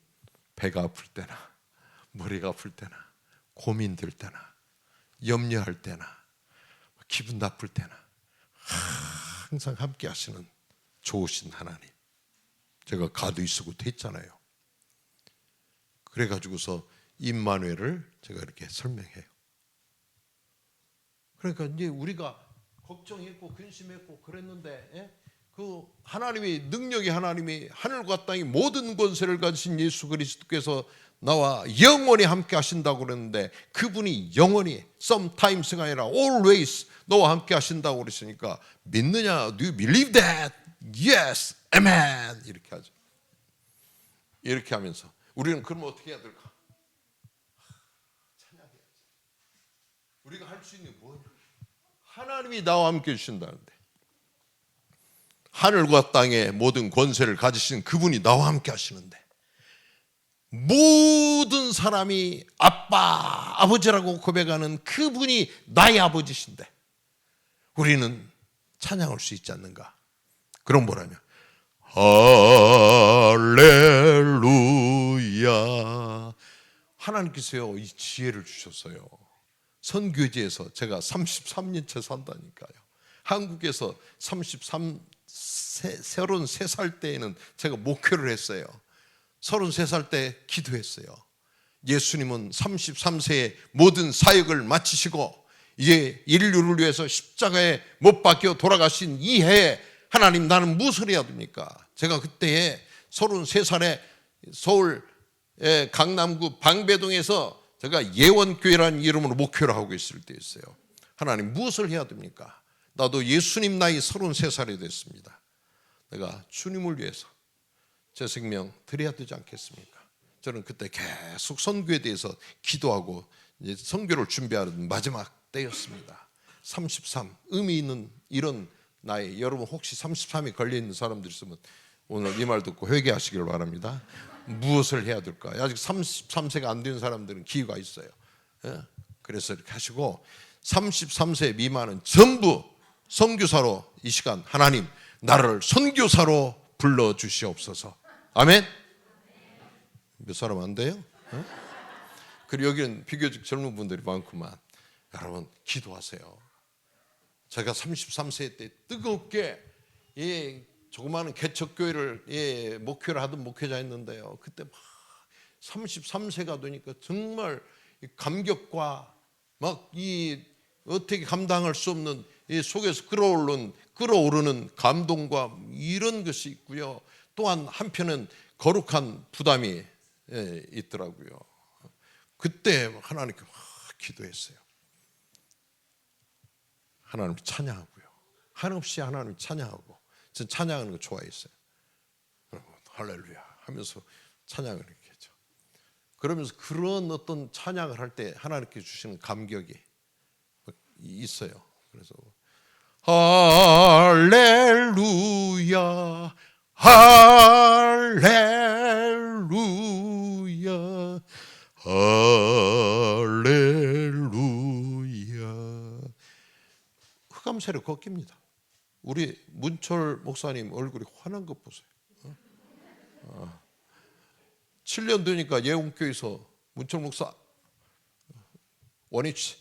배가 아플 때나 머리가 아플 때나 고민될 때나 염려할 때나 기분 나쁠 때나 항상 함께 하시는 좋으신 하나님. 제가 가드이스굿 했잖아요. 그래가지고서 임마누엘을 제가 이렇게 설명해요. 그러니까 이제 우리가 걱정했고 근심했고 그랬는데 그 하나님이 능력의 하나님이 하늘과 땅의 모든 권세를 가지신 예수 그리스도께서 나와 영원히 함께 하신다고 그랬는데 그분이 영원히 sometimes가 아니라 always 너와 함께 하신다고 그랬으니까 믿느냐? Do you believe that? Yes, amen. 이렇게 하죠. 이렇게 하면서 우리는 그러면 어떻게 해야 될까? 찬양해야지. 우리가 할 수 있는 게 뭐냐? 하나님이 나와 함께 해주신다는데 하늘과 땅의 모든 권세를 가지신 그분이 나와 함께 하시는데 모든 사람이 아빠, 아버지라고 고백하는 그분이 나의 아버지신데 우리는 찬양할 수 있지 않는가? 그럼 뭐라냐? 할렐루야. 하나님께서요 이 지혜를 주셨어요. 선교지에서 제가 33년째 산다니까요. 한국에서 33살 때에는 제가 목회를 했어요. 33살 때 기도했어요. 예수님은 33세에 모든 사역을 마치시고 이제 인류를 위해서 십자가에 못 박혀 돌아가신 이 해에 하나님 나는 무엇을 해야 됩니까? 제가 그때에 33살에 서울 강남구 방배동에서 제가 예원교회라는 이름으로 목회를 하고 있을 때였어요. 하나님 무엇을 해야 됩니까? 나도 예수님 나이 33살이 됐습니다. 내가 주님을 위해서 제 생명 드려야 되지 않겠습니까? 저는 그때 계속 선교에 대해서 기도하고 이제 선교를 준비하는 마지막 때였습니다. 33 의미 있는 이런 나이. 여러분 혹시 33이 걸려 있는 사람들 있으면 오늘 이 말 듣고 회개하시길 바랍니다. 무엇을 해야 될까? 아직 33세가 안 된 사람들은 기회가 있어요. 예? 그래서 이렇게 하시고 33세 미만은 전부 선교사로 이 시간 하나님 나를 선교사로 불러주시옵소서. 아멘. 몇 사람 안 돼요? 예? 그리고 여기는 비교적 젊은 분들이 많구만. 여러분 기도하세요. 제가 33세 때 뜨겁게 조그마한 개척교회를 목회를 하던 목회자였는데요. 그때 막 33세가 되니까 정말 감격과 막 이 어떻게 감당할 수 없는 이 속에서 끌어오르는 감동과 이런 것이 있고요. 또한 한편은 거룩한 부담이 있더라고요. 그때 하나님께 막 기도했어요. 하나님 찬양하고요. 한없이 하나님 찬양하고, 전 찬양하는 거 좋아했어요. 할렐루야 하면서 찬양을 이렇게 했죠. 그러면서 그런 어떤 찬양을 할 때 하나님께 주시는 감격이 있어요. 그래서 할렐루야 할렐루야 할렐루야. 흑암세력 꺾입니다. 우리 문철 목사님 얼굴이 환한 것 보세요. 7년 되니까 예원교회에서 문철 목사 원위치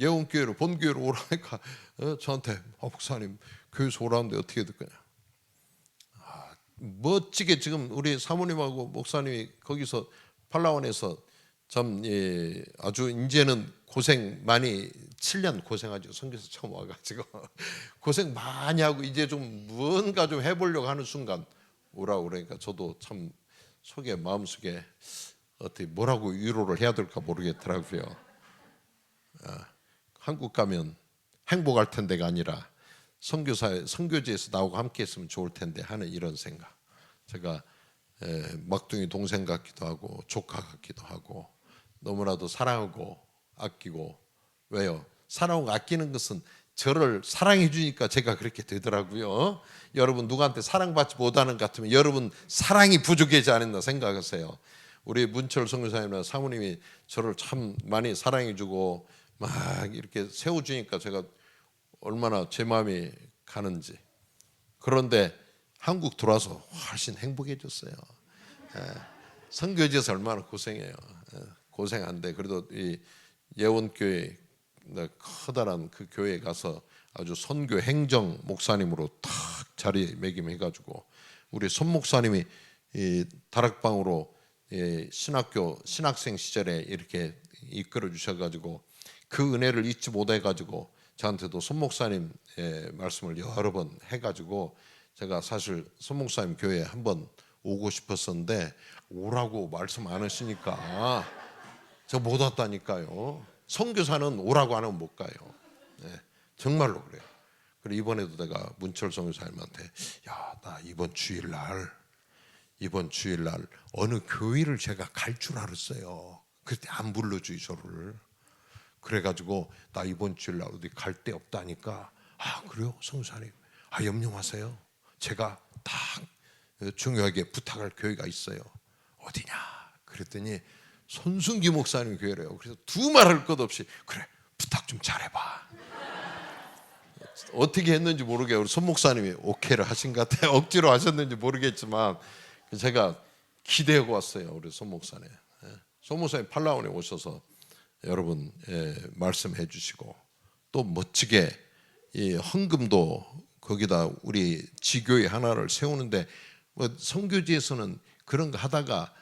예원교회로 본교회로 오라니까 저한테 목사님 교회에서 오라는데 어떻게 될 거냐. 멋지게 지금 우리 사모님하고 목사님이 거기서 팔라원에서 참 아주 이제는 고생 많이 7년 고생하죠. 선교사 처음 와가지고 고생 많이 하고 이제 좀 뭔가 좀 해보려고 하는 순간 오라고 그러니까 저도 참 속에 마음속에 어떻게 뭐라고 위로를 해야 될까 모르겠더라고요. 한국 가면 행복할 텐데가 아니라 선교지에서 나오고 함께했으면 좋을 텐데 하는 이런 생각. 제가 막둥이 동생 같기도 하고 조카 같기도 하고 너무나도 사랑하고 아끼고. 왜요? 사랑하고 아끼는 것은 저를 사랑해 주니까 제가 그렇게 되더라고요. 여러분 누구한테 사랑받지 못하는 것 같으면 여러분 사랑이 부족하지 않았나 생각하세요. 우리 문철 선교사님이나 사모님이 저를 참 많이 사랑해 주고 막 이렇게 세워주니까 제가 얼마나 제 마음이 가는지. 그런데 한국 들어와서 훨씬 행복해졌어요. 선교지에서 얼마나 고생해요. 고생한데 그래도 이 예원교회 커다란 그 교회에 가서 아주 선교 행정 목사님으로 탁 자리 매김해가지고 우리 손 목사님이 이 다락방으로 신학교 신학생 시절에 이렇게 이끌어 주셔가지고 그 은혜를 잊지 못해가지고 저한테도 손 목사님 말씀을 여러 번 해가지고 제가 사실 손 목사님 교회에 한번 오고 싶었었는데 오라고 말씀 안 하시니까 저 못 왔다니까요. 선교사는 오라고 안 하면 못 가요. 정말로 그래요. 그리고 이번에도 내가 문철 선교사님한테 야, 나 이번 주일날 어느 교회를 제가 갈 줄 알았어요. 그때 안 불러주이 저를. 그래가지고 나 이번 주일날 어디 갈 데 없다니까. 아 그래요 선교사님? 아 염려 마세요. 제가 딱 중요하게 부탁할 교회가 있어요. 어디냐? 그랬더니 손순기 목사님 교회래요. 그래서 두 말할 것 없이 그래 부탁 좀 잘해봐. 어떻게 했는지 모르게 우리 손 목사님이 오케이를 하신 것 같아요. 억지로 하셨는지 모르겠지만 제가 기대하고 왔어요. 우리 손 목사님. 손 목사님 팔라원에 오셔서 여러분 말씀해 주시고 또 멋지게 이 헌금도 거기다 우리 지교회 하나를 세우는데 뭐 선교지에서는 그런 거 하다가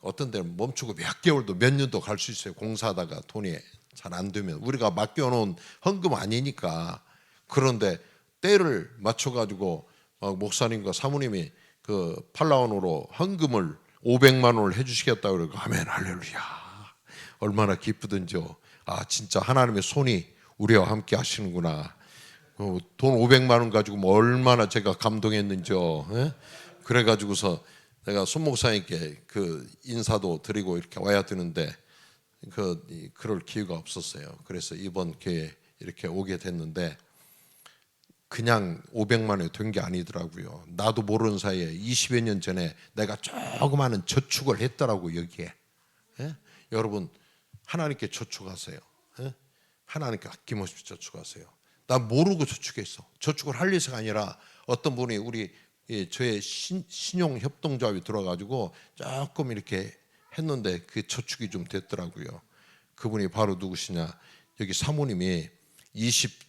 어떤 데는 멈추고 몇 개월도 몇 년도 갈 수 있어요. 공사하다가 돈이 잘 안 되면 우리가 맡겨놓은 헌금 아니니까. 그런데 때를 맞춰가지고 목사님과 사모님이 그 팔라원으로 헌금을 500만 원을 해주시겠다고 그러고 아멘 할렐루야 얼마나 기쁘든지요. 아 진짜 하나님의 손이 우리와 함께 하시는구나. 돈 500만 원 가지고 뭐 얼마나 제가 감동했는지요. 그래가지고서 내가 손 목사님께 그 인사도 드리고 이렇게 와야 되는데 그럴 기회가 없었어요. 그래서 이번 기회에 이렇게 오게 됐는데 그냥 500만 원이 된 게 아니더라고요. 나도 모르는 사이에 20여 년 전에 내가 조그마한 저축을 했더라고 여기에. 예? 여러분 하나님께 저축하세요. 예? 하나님께 아낌없이 저축하세요. 나 모르고 저축했어. 저축을 할 일이 아니라 어떤 분이 저의 신용 협동조합에 들어가지고 조금 이렇게 했는데 그 저축이 좀 됐더라고요. 그분이 바로 누구시냐? 여기 사모님이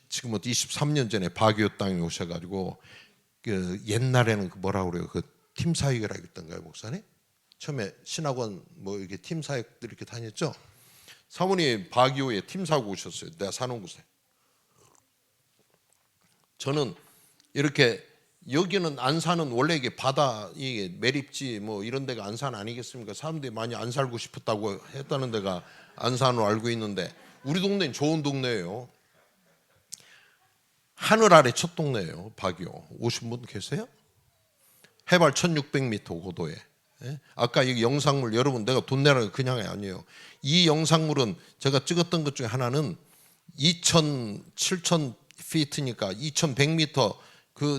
지금부터 23년 전에 바기오 땅에 오셔가지고 그 옛날에는 뭐라 그래요? 그 팀사역이라고 했던가요, 목사님? 처음에 신학원 뭐 이렇게 팀사역들 이렇게 다녔죠. 사모님 바기오에 팀사고 오셨어요. 내가 사는 곳에. 저는 이렇게 여기는 안산은 원래 이게 바다 이게 매립지 뭐 이런 데가 안산 아니겠습니까? 사람들이 많이 안 살고 싶었다고 했다는 데가 안산으로 알고 있는데 우리 동네는 좋은 동네예요. 하늘 아래 첫 동네예요. 바기오. 오신 분 계세요? 해발 1600m 고도에. 예? 아까 이 영상물 여러분 내가 돈 내라는 그냥 아니에요. 이 영상물은 제가 찍었던 것 중에 하나는 7000 피트니까 2100m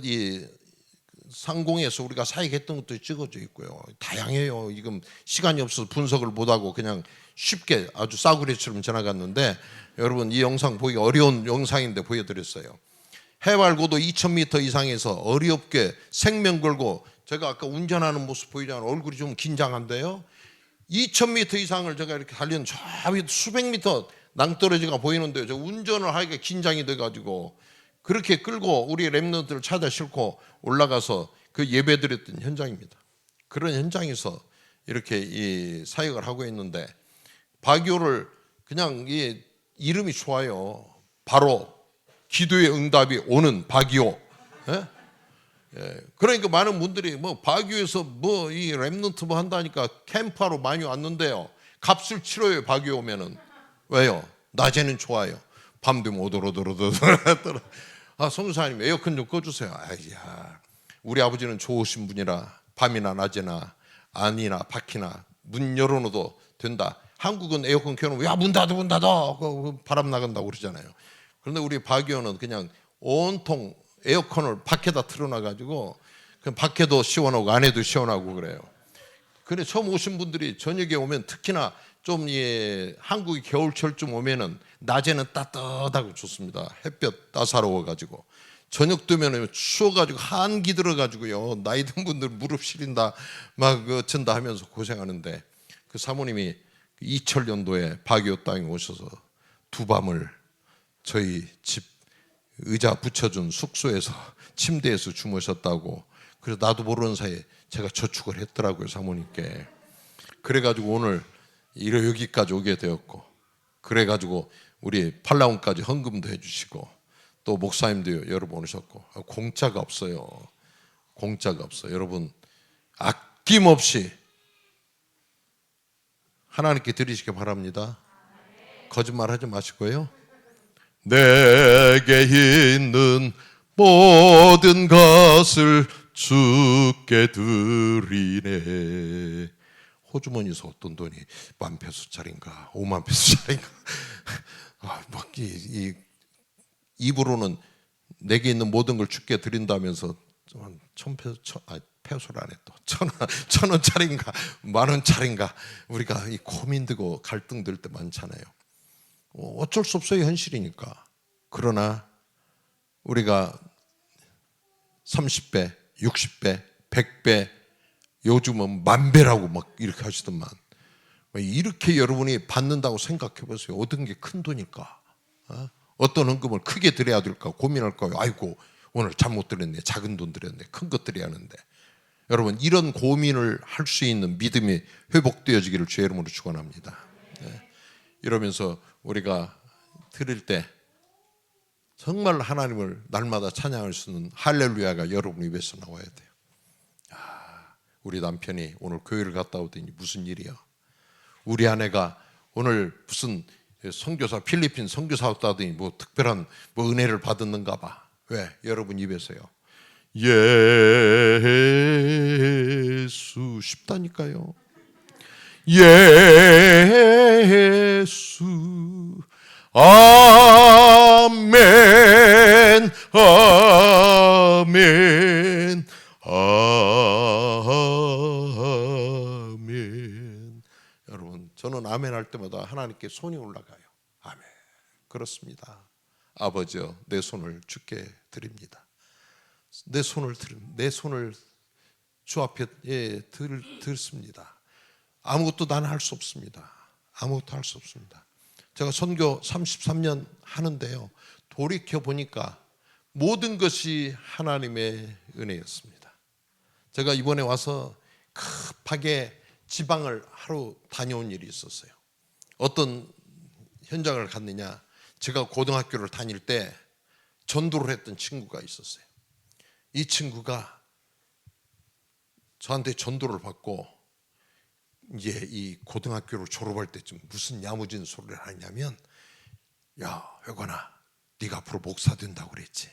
이 상공에서 우리가 사역했던 것도 찍어져 있고요. 다양해요. 지금 시간이 없어서 분석을 못하고 그냥 쉽게 아주 싸구려처럼 지나갔는데 여러분 이 영상 보기 어려운 영상인데 보여드렸어요. 해발 고도 2000m 이상에서 어렵게 생명 걸고 제가 아까 운전하는 모습 보이잖아요. 얼굴이 좀 긴장한데요. 2000m 이상을 제가 이렇게 달리는 저 위에 수백 미터 낭떠러지가 보이는데요. 저 운전을 하기가 긴장이 돼가지고 그렇게 끌고 우리 렘넌트를 찾아 싣고 올라가서 그 예배드렸던 현장입니다. 그런 현장에서 이렇게 이 사역을 하고 있는데 바기오를 그냥 이 이름이 좋아요. 바로 기도의 응답이 오는 바기오. 예? 예. 그러니까 많은 분들이 뭐 바기오에서 뭐 이 렘넌트 뭐 한다니까 캠프하러 많이 왔는데요. 값을 치러요. 바기오 오면은. 왜요? 낮에는 좋아요. 밤 되면 오돌오돌오돌. 아, 성교사님 에어컨 좀 꺼주세요. 아이야, 우리 아버지는 좋으신 분이라 밤이나 낮이나 안이나 밖이나 문 열어놓어도 된다. 한국은 에어컨 켜놓으면 야, 문 닫아 바람 나간다고 그러잖아요. 그런데 우리 바기오는 그냥 온통 에어컨을 밖에다 틀어놔가지고 밖에도 시원하고 안에도 시원하고 그래요. 그래 처음 오신 분들이 저녁에 오면 특히나 좀 한국이 겨울철쯤 오면은 낮에는 따뜻하고 좋습니다. 햇볕 따사로워가지고 저녁 되면 추워가지고 한기 들어가지고요. 나이 든 분들 무릎 시린다 막 어쩐다 하면서 고생하는데 그 사모님이 2000년도에 바기오 땅에 오셔서 두 밤을 저희 집 의자 붙여준 숙소에서 침대에서 주무셨다고. 그래서 나도 모르는 사이에 제가 저축을 했더라고요, 사모님께. 그래가지고 오늘 여기까지 오게 되었고, 그래가지고 우리 팔라운까지 헌금도 해주시고 또 목사님도 여러 번 오셨고 공짜가 없어요. 공짜가 없어요. 여러분 아낌없이 하나님께 드리시기 바랍니다. 거짓말하지 마시고요. 내게 있는 모든 것을 주께 드리네. 호주머니에서 어떤 돈이 10,000페소짜리인가 50,000페소짜리인가 입으로는 내게 있는 모든 걸 주께 드린다면서 1,000페소, 페소를 안 했다. 1,000원짜리인가 10,000원짜리인가 우리가 이 고민되고 갈등될 때 많잖아요. 어쩔 수 없어요. 현실이니까. 그러나 우리가 30배, 60배, 100배, 요즘은 10,000배라고 막 이렇게 하시더만 이렇게 여러분이 받는다고 생각해 보세요. 얻은 게 큰 돈일까? 어떤 헌금을 크게 드려야 될까 고민할 거예요. 아이고 오늘 잘못 드렸네. 작은 돈 드렸네. 큰 것 드려야 하는데. 여러분 이런 고민을 할 수 있는 믿음이 회복되어지기를 주의 이름으로 축원합니다. 이러면서 우리가 드릴 때 정말 하나님을 날마다 찬양할 수 있는 할렐루야가 여러분 입에서 나와야 돼요. 우리 남편이 오늘 교회를 갔다 오더니 무슨 일이야? 우리 아내가 오늘 무슨 선교사 필리핀 선교사 왔다 하더니 뭐 특별한 뭐 은혜를 받았는가 봐. 왜? 여러분 입에서요. 예수 쉽다니까요. 예수. 아멘, 아멘, 아멘. 여러분, 저는 아멘 할 때마다 하나님께 손이 올라가요. 아멘. 그렇습니다. 아버지여, 내 손을 주께 드립니다. 내 손을 주 앞에 들습니다. 아무것도 나는 할 수 없습니다. 아무것도 할 수 없습니다. 제가 선교 33년 하는데요, 돌이켜 보니까 모든 것이 하나님의 은혜였습니다. 제가 이번에 와서 급하게 지방을 하루 다녀온 일이 있었어요. 어떤 현장을 갔느냐, 제가 고등학교를 다닐 때 전도를 했던 친구가 있었어요. 이 친구가 저한테 전도를 받고 이제 이 고등학교를 졸업할 때쯤 무슨 야무진 소리를 하냐면, 야, 회관아, 네가 앞으로 목사 된다고 그랬지?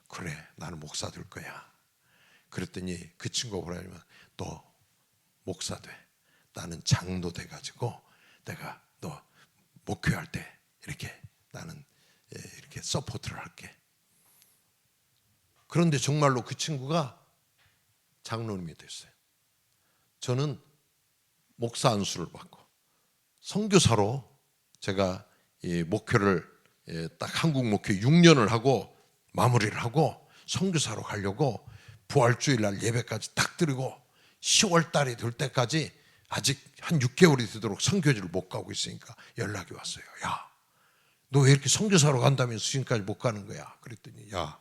그래, 나는 목사 될 거야. 그랬더니 그 친구가 뭐라냐면, 너 목사 돼. 나는 장로 돼가지고 내가 너 목회할 때 이렇게 나는 이렇게 서포트를 할게. 그런데 정말로 그 친구가 장로님이 됐어요. 저는 목사 안수를 받고 선교사로 제가 이 목회를 딱 한국 목회 6년을 하고 마무리를 하고 선교사로 가려고 부활주일 날 예배까지 딱 드리고 10월 달이 될 때까지 아직 한 6개월이 되도록 선교지를 못 가고 있으니까 연락이 왔어요. 야, 너 왜 이렇게 선교사로 간다면서 지금까지 못 가는 거야? 그랬더니, 야,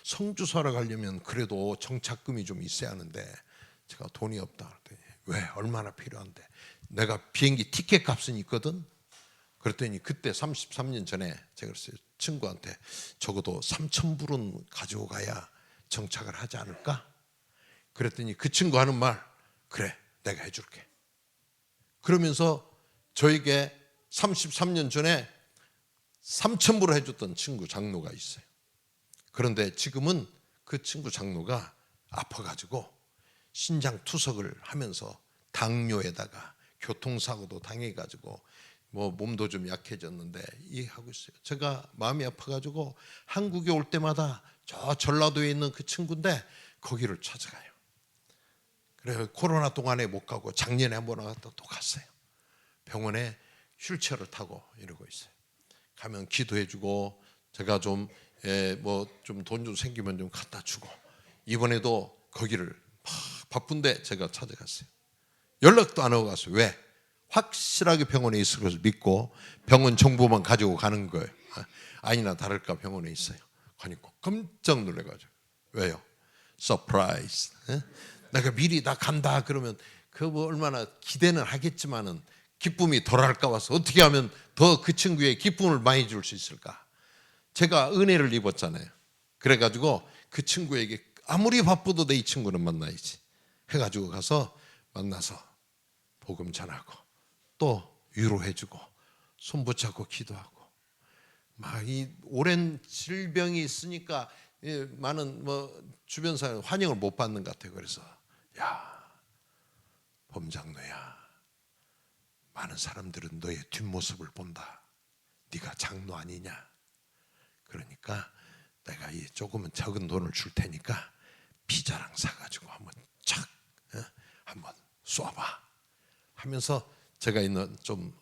선교사로 가려면 그래도 정착금이 좀 있어야 하는데 제가 돈이 없다. 그랬더니, 왜? 얼마나 필요한데? 내가 비행기 티켓 값은 있거든? 그랬더니 그때 33년 전에 제가 그랬어요. 친구한테 적어도 3,000불은 가지고 가야 정착을 하지 않을까? 그랬더니 그 친구 하는 말, 그래, 내가 해줄게. 그러면서 저에게 33년 전에 3,000불을 해줬던 친구 장로가 있어요. 그런데 지금은 그 친구 장로가 아파가지고 신장 투석을 하면서 당뇨에다가 교통사고도 당해가지고 뭐 몸도 좀 약해졌는데 이 하고 있어요. 제가 마음이 아파가지고 한국에 올 때마다 저 전라도에 있는 그 친구인데 거기를 찾아가요. 그래, 코로나 동안에 못 가고 작년에 한번 왔다 또 갔어요. 병원에 휠체어를 타고 이러고 있어요. 가면 기도해주고 제가 좀 뭐 좀 돈 좀 생기면 좀 갖다 주고, 이번에도 거기를 바쁜데 제가 찾아갔어요. 연락도 안 하고 갔어요. 왜? 확실하게 병원에 있을 것을 믿고 병원 정보만 가지고 가는 거예요. 아니나 다를까 병원에 있어요. 가니까 깜짝 놀래가지고. 왜요? 서프라이즈. 내가 미리 나 간다 그러면 그 뭐 얼마나 기대는 하겠지만은 기쁨이 덜할까 봐서 어떻게 하면 더 그 친구의 기쁨을 많이 줄 수 있을까? 제가 은혜를 입었잖아요. 그래가지고 그 친구에게 아무리 바쁘도 내 이 친구는 만나야지 해가지고 가서 만나서 복음 전하고 또 위로해주고 손 붙잡고 기도하고, 막 이 오랜 질병이 있으니까 많은 뭐 주변 사람 환영을 못 받는 것 같아요. 그래서 야, 범장로야, 많은 사람들은 너의 뒷모습을 본다. 네가 장로 아니냐? 그러니까 내가 이 조금은 적은 돈을 줄 테니까 피자랑 사가지고 한번 착 한번 쏴봐 하면서 제가 있는 좀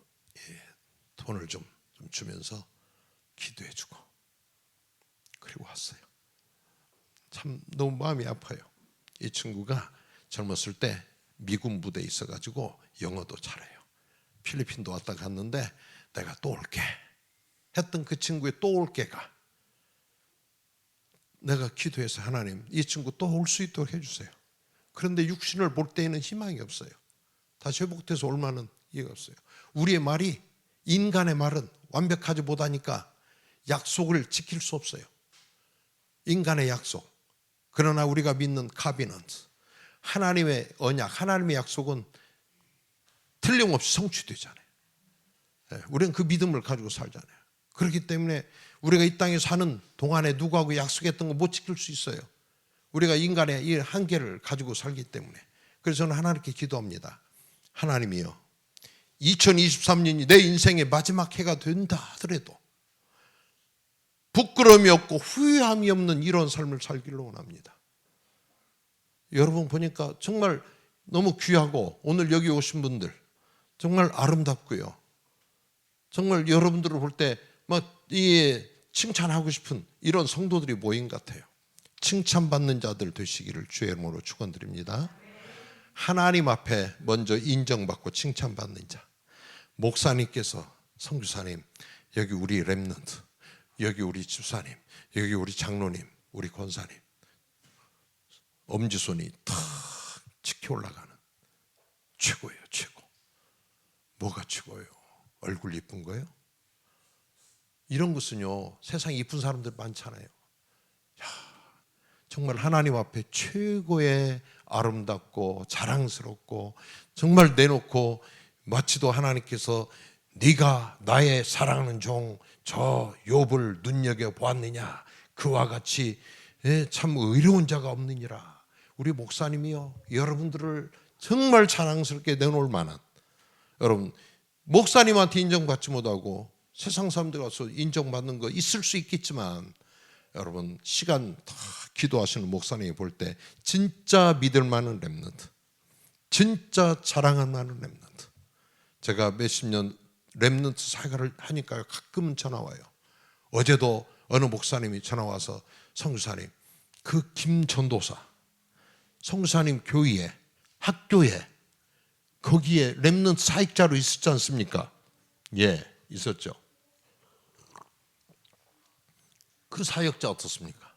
돈을 좀 주면서 기도해주고 그리고 왔어요. 참 너무 마음이 아파요. 이 친구가 젊었을 때 미군 부대에 있어가지고 영어도 잘해요. 필리핀도 왔다 갔는데 내가 또 올게 했던 그 친구의 또 올게가, 내가 기도해서 하나님 이 친구 또 올 수 있도록 해주세요. 그런데 육신을 볼 때에는 희망이 없어요. 다시 회복돼서 올 만한 이해가 없어요. 우리의 말이, 인간의 말은 완벽하지 못하니까 약속을 지킬 수 없어요. 인간의 약속. 그러나 우리가 믿는 카비넌트, 하나님의 언약, 하나님의 약속은 틀림없이 성취되잖아요. 우리는 그 믿음을 가지고 살잖아요. 그렇기 때문에 우리가 이 땅에 사는 동안에 누구하고 약속했던 거 못 지킬 수 있어요. 우리가 인간의 이 한계를 가지고 살기 때문에. 그래서 저는 하나님께 기도합니다. 하나님이여, 2023년이 내 인생의 마지막 해가 된다 하더라도 부끄러움이 없고 후회함이 없는 이런 삶을 살기를 원합니다. 여러분 보니까 정말 너무 귀하고 오늘 여기 오신 분들 정말 아름답고요. 정말 여러분들을 볼 때 막 칭찬하고 싶은 이런 성도들이 모인 것 같아요. 칭찬받는 자들 되시기를 주의 이름으로 축원드립니다. 하나님 앞에 먼저 인정받고 칭찬받는 자. 목사님께서 선교사님, 여기 우리 렘넌트, 여기 우리 집사님, 여기 우리 장로님, 우리 권사님 엄지손이 탁 치켜 올라가는 최고예요, 최고. 뭐가 최고예요? 얼굴 이쁜 거예요? 이런 것은요, 세상에 이쁜 사람들 많잖아요. 야, 정말 하나님 앞에 최고의 아름답고 자랑스럽고 정말 내놓고 마치도 하나님께서 네가 나의 사랑하는 종 저 욥을 눈여겨 보았느냐, 그와 같이 참 의로운 자가 없느니라. 우리 목사님이요, 여러분들을 정말 자랑스럽게 내놓을 만한, 여러분 목사님한테 인정받지 못하고 세상 사람들 가서 인정받는 거 있을 수 있겠지만, 여러분 시간 다 기도하시는 목사님이 볼 때 진짜 믿을 만한 렘넌트, 진짜 자랑할 만한 렘넌트. 제가 몇십 년 렘넌트 사역을 하니까 가끔은 전화 와요. 어제도 어느 목사님이 전화 와서 선교사님, 그 김전도사 선교사님 교회에, 학교에, 거기에 렘넌트 사역자로 있었지 않습니까? 예, 있었죠. 그 사역자 어떻습니까?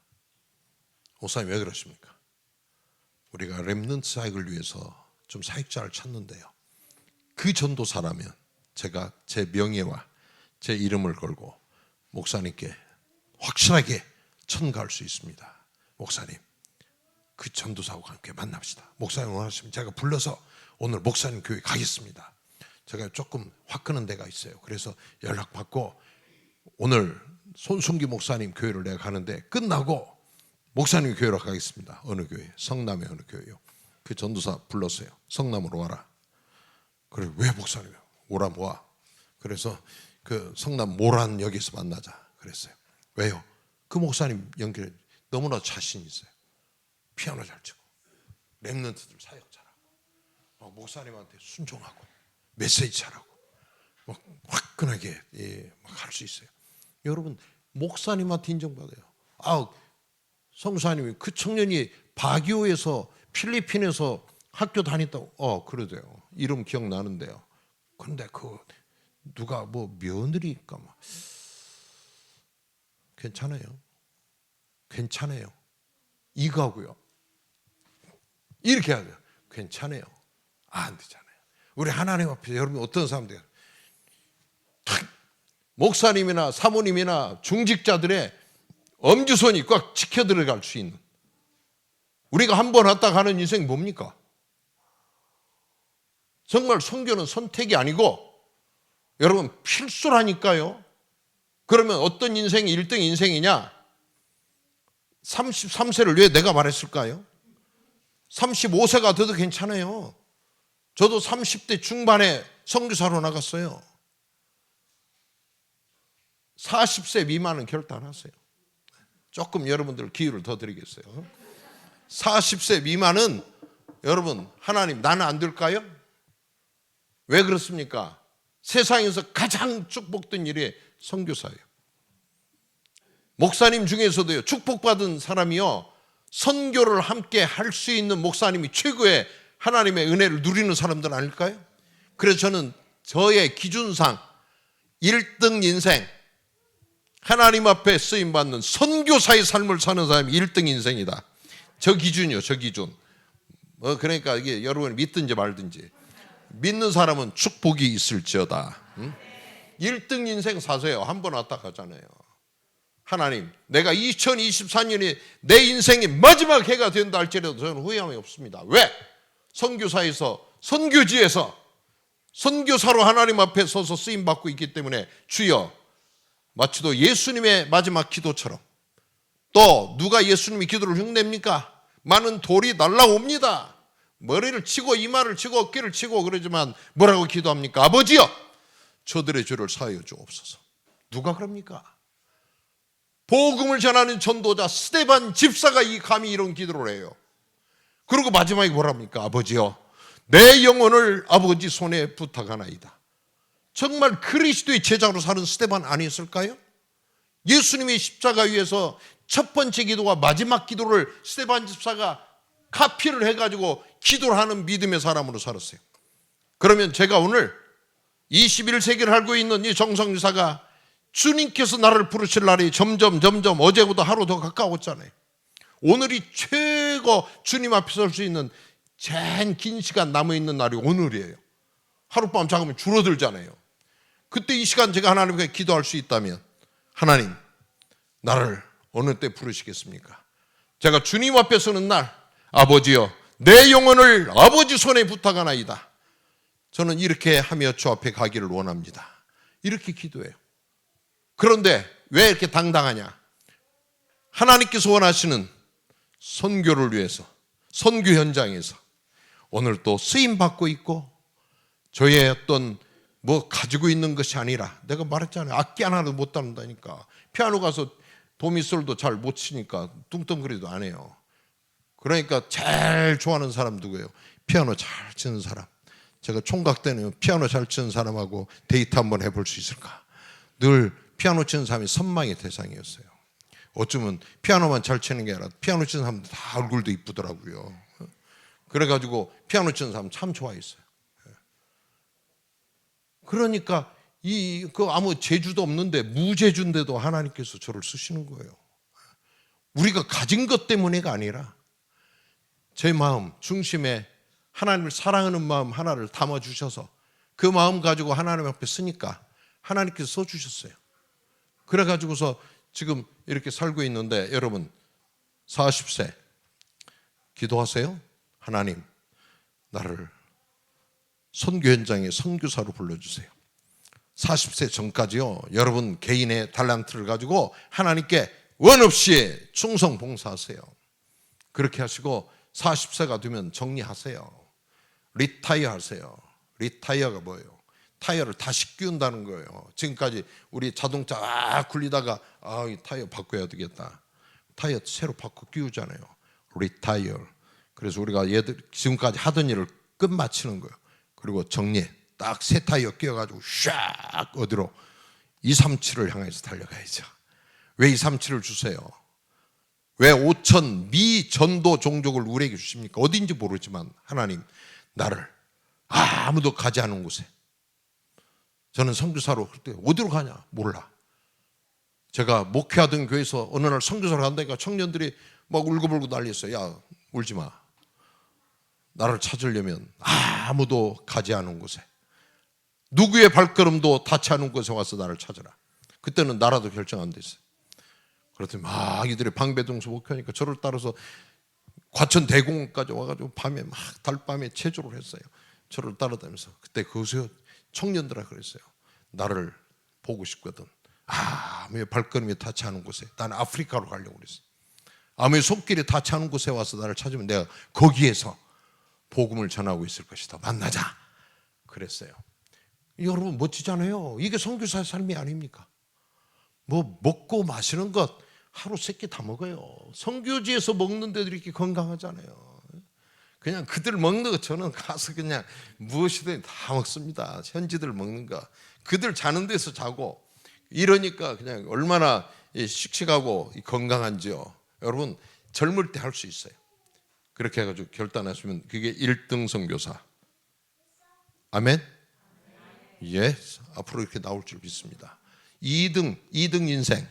목사님 왜 그러십니까? 우리가 렘넌트 사역을 위해서 좀 사역자를 찾는데요, 그 전도사라면 제가 제 명예와 제 이름을 걸고 목사님께 확실하게 천가할 수 있습니다. 목사님, 그 전도사와 함께 만납시다. 목사님 원하시면 제가 불러서 오늘 목사님 교회 가겠습니다. 제가 조금 화끄는 데가 있어요. 그래서 연락받고 오늘 손순기 목사님 교회를 내가 가는데 끝나고 목사님 교회로 가겠습니다. 어느 교회? 성남의 어느 교회요. 그 전도사 불렀어요. 성남으로 와라. 그래, 왜 목사님 오라 모아? 그래서 그 성남 모란역에서 만나자 그랬어요. 왜요? 그 목사님 연결해. 너무나 자신 있어요. 피아노 잘 치고 렘넌트들 사역 잘하고 목사님한테 순종하고 메시지 잘하고 막 화끈하게 할 수 있어요. 여러분 목사님한테 인정받아요. 성사님이 그 청년이 바기오에서 필리핀에서 학교 다녔다고 그러대요. 이름 기억나는데요. 그런데 그 누가 뭐 며느리일까 막 괜찮아요. 이거하고요. 이렇게 해야 돼요. 괜찮아요. 안 되잖아요. 우리 하나님 앞에 여러분 어떤 사람들, 목사님이나 사모님이나 중직자들의 엄지손이 꽉 지켜 들어갈 수 있는, 우리가 한 번 왔다 가는 인생이 뭡니까? 정말 선교는 선택이 아니고 여러분 필수라니까요. 그러면 어떤 인생이 1등 인생이냐? 33세를 왜 내가 말했을까요? 35세가 돼도 괜찮아요. 저도 30대 중반에 선교사로 나갔어요. 40세 미만은 결단하세요. 조금 여러분들 기회를 더 드리겠어요. 40세 미만은 여러분, 하나님 나는 안 될까요? 왜 그렇습니까? 세상에서 가장 축복된 일이 선교사예요. 목사님 중에서도요, 축복받은 사람이요, 선교를 함께 할 수 있는 목사님이 최고의 하나님의 은혜를 누리는 사람들 아닐까요? 그래서 저는 저의 기준상 1등 인생, 하나님 앞에 쓰임받는 선교사의 삶을 사는 사람이 1등 인생이다. 저 기준이요, 저 기준. 그러니까 이게 여러분이 믿든지 말든지, 믿는 사람은 축복이 있을지어다. 1등 인생 사세요. 한 번 왔다 가잖아요. 하나님, 내가 2024년이 내 인생의 마지막 해가 된다 할지라도 저는 후회함이 없습니다. 왜? 선교사에서, 선교지에서 선교사로 하나님 앞에 서서 쓰임받고 있기 때문에, 주여, 마치도 예수님의 마지막 기도처럼, 또 누가 예수님의 기도를 흉냅니까? 많은 돌이 날라옵니다. 머리를 치고 이마를 치고 어깨를 치고 그러지만 뭐라고 기도합니까? 아버지여, 저들의 죄를 사하여 주옵소서. 누가 그럽니까? 복음을 전하는 전도자 스데반 집사가 감히 이런 기도를 해요. 그리고 마지막에 뭐랍니까? 아버지여, 내 영혼을 아버지 손에 부탁하나이다. 정말 그리스도의 제자로 사는 스데반 아니었을까요? 예수님이 십자가 위에서 첫 번째 기도와 마지막 기도를 스데반 집사가 카피를 해가지고 기도를 하는 믿음의 사람으로 살았어요. 그러면 제가 오늘 21세기를 살고 있는 이 정성유사가 주님께서 나를 부르실 날이 점점 어제보다 하루 더 가까웠잖아요. 오늘이 최고 주님 앞에 설 수 있는 제일 긴 시간 남아있는 날이 오늘이에요. 하룻밤 자면 줄어들잖아요. 그때 이 시간 제가 하나님께 기도할 수 있다면, 하나님, 나를 어느 때 부르시겠습니까? 제가 주님 앞에 서는 날, 아버지여, 내 영혼을 아버지 손에 부탁하나이다. 저는 이렇게 하며 주 앞에 가기를 원합니다. 이렇게 기도해요. 그런데 왜 이렇게 당당하냐? 하나님께서 원하시는 선교를 위해서, 선교 현장에서 오늘 또 쓰임 받고 있고, 저의 어떤 가지고 있는 것이 아니라, 내가 말했잖아요. 악기 하나도 못 다룬다니까. 피아노 가서 도미솔도 잘 못 치니까 뚱뚱거리도 안 해요. 그러니까 제일 좋아하는 사람 누구예요? 피아노 잘 치는 사람. 제가 총각 때는 피아노 잘 치는 사람하고 데이트 한번 해볼 수 있을까? 늘 피아노 치는 사람이 선망의 대상이었어요. 어쩌면 피아노만 잘 치는 게 아니라 피아노 치는 사람들 다 얼굴도 이쁘더라고요. 그래가지고 피아노 치는 사람 참 좋아했어요. 그러니까 아무 재주도 없는데, 무재주인데도 하나님께서 저를 쓰시는 거예요. 우리가 가진 것 때문에가 아니라 제 마음 중심에 하나님을 사랑하는 마음 하나를 담아주셔서 그 마음 가지고 하나님 앞에 쓰니까 하나님께서 써주셨어요. 그래가지고서 지금 이렇게 살고 있는데, 여러분 40세 기도하세요. 하나님, 나를 선교 현장에 선교사로 불러주세요. 40세 전까지요, 여러분 개인의 달란트를 가지고 하나님께 원 없이 충성 봉사하세요. 그렇게 하시고 40세가 되면 정리하세요. 리타이어 하세요. 리타이어가 뭐예요? 타이어를 다시 끼운다는 거예요. 지금까지 우리 자동차 굴리다가 이 타이어 바꿔야 되겠다. 타이어 새로 바꿔 끼우잖아요. 리타이어. 그래서 우리가 지금까지 하던 일을 끝마치는 거예요. 그리고 정리해. 딱 새 타이어 끼워가지고 샥 어디로? 237을 향해서 달려가야죠. 왜 237을 주세요? 왜 5천 미전도 종족을 우리에게 주십니까? 어딘지 모르지만 하나님, 나를 아무도 가지 않은 곳에, 저는 선교사로 그때 어디로 가냐 몰라. 제가 목회하던 교회에서 어느 날 선교사로 간다니까 청년들이 막 울고불고 난리였어요. 야, 울지 마. 나를 찾으려면 아무도 가지 않은 곳에, 누구의 발걸음도 닿지 않은 곳에 와서 나를 찾으라. 그때는 나라도 결정 안 됐어요. 그랬더니 막 이들이 방배동서 목회하니까 저를 따라서 과천 대공원까지 와가지고 밤에 막 달밤에 체조를 했어요. 저를 따라다니면서. 그때 그곳에 청년들아 그랬어요. 나를 보고 싶거든. 아무의 발걸음이 닿지 않은 곳에, 나는 아프리카로 가려고 그랬어요. 아무의 손길이 닿지 않은 곳에 와서 나를 찾으면 내가 거기에서 복음을 전하고 있을 것이다. 만나자. 그랬어요. 여러분 멋지잖아요. 이게 선교사의 삶이 아닙니까? 먹고 마시는 것 하루 3끼 다 먹어요. 선교지에서 먹는 데도 이렇게 건강하잖아요. 그냥 그들 먹는 거 저는 가서 그냥 무엇이든 다 먹습니다. 현지들 먹는 거. 그들 자는 데서 자고 이러니까 그냥 얼마나 씩씩하고 건강한지요. 여러분 젊을 때 할 수 있어요. 그렇게 해가지고 결단하시면 그게 1등 선교사. 아멘? 예, 앞으로 이렇게 나올 줄 믿습니다. 2등 인생.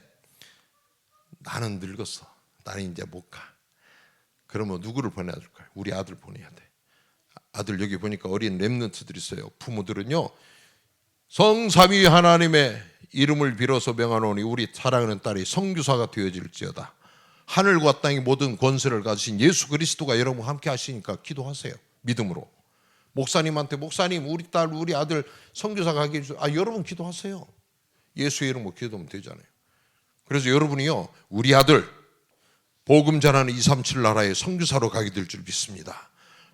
나는 늙었어. 나는 이제 못 가. 그러면 누구를 보내야 될까요? 우리 아들 보내야 돼. 아들 여기 보니까 어린 렘넌트들이 있어요. 부모들은요, 성삼위 하나님의 이름을 빌어서 명하노니 우리 사랑하는 딸이 선교사가 되어질지어다. 하늘과 땅의 모든 권세를 가지신 예수 그리스도가 여러분과 함께 하시니까 기도하세요. 믿음으로. 목사님한테 목사님 우리 딸 우리 아들 선교사 가게 해주세요. 여러분 기도하세요. 예수의 이름으로 기도하면 되잖아요. 그래서 여러분이요, 우리 아들 복음 전하는 237 나라의 선교사로 가게 될 줄 믿습니다.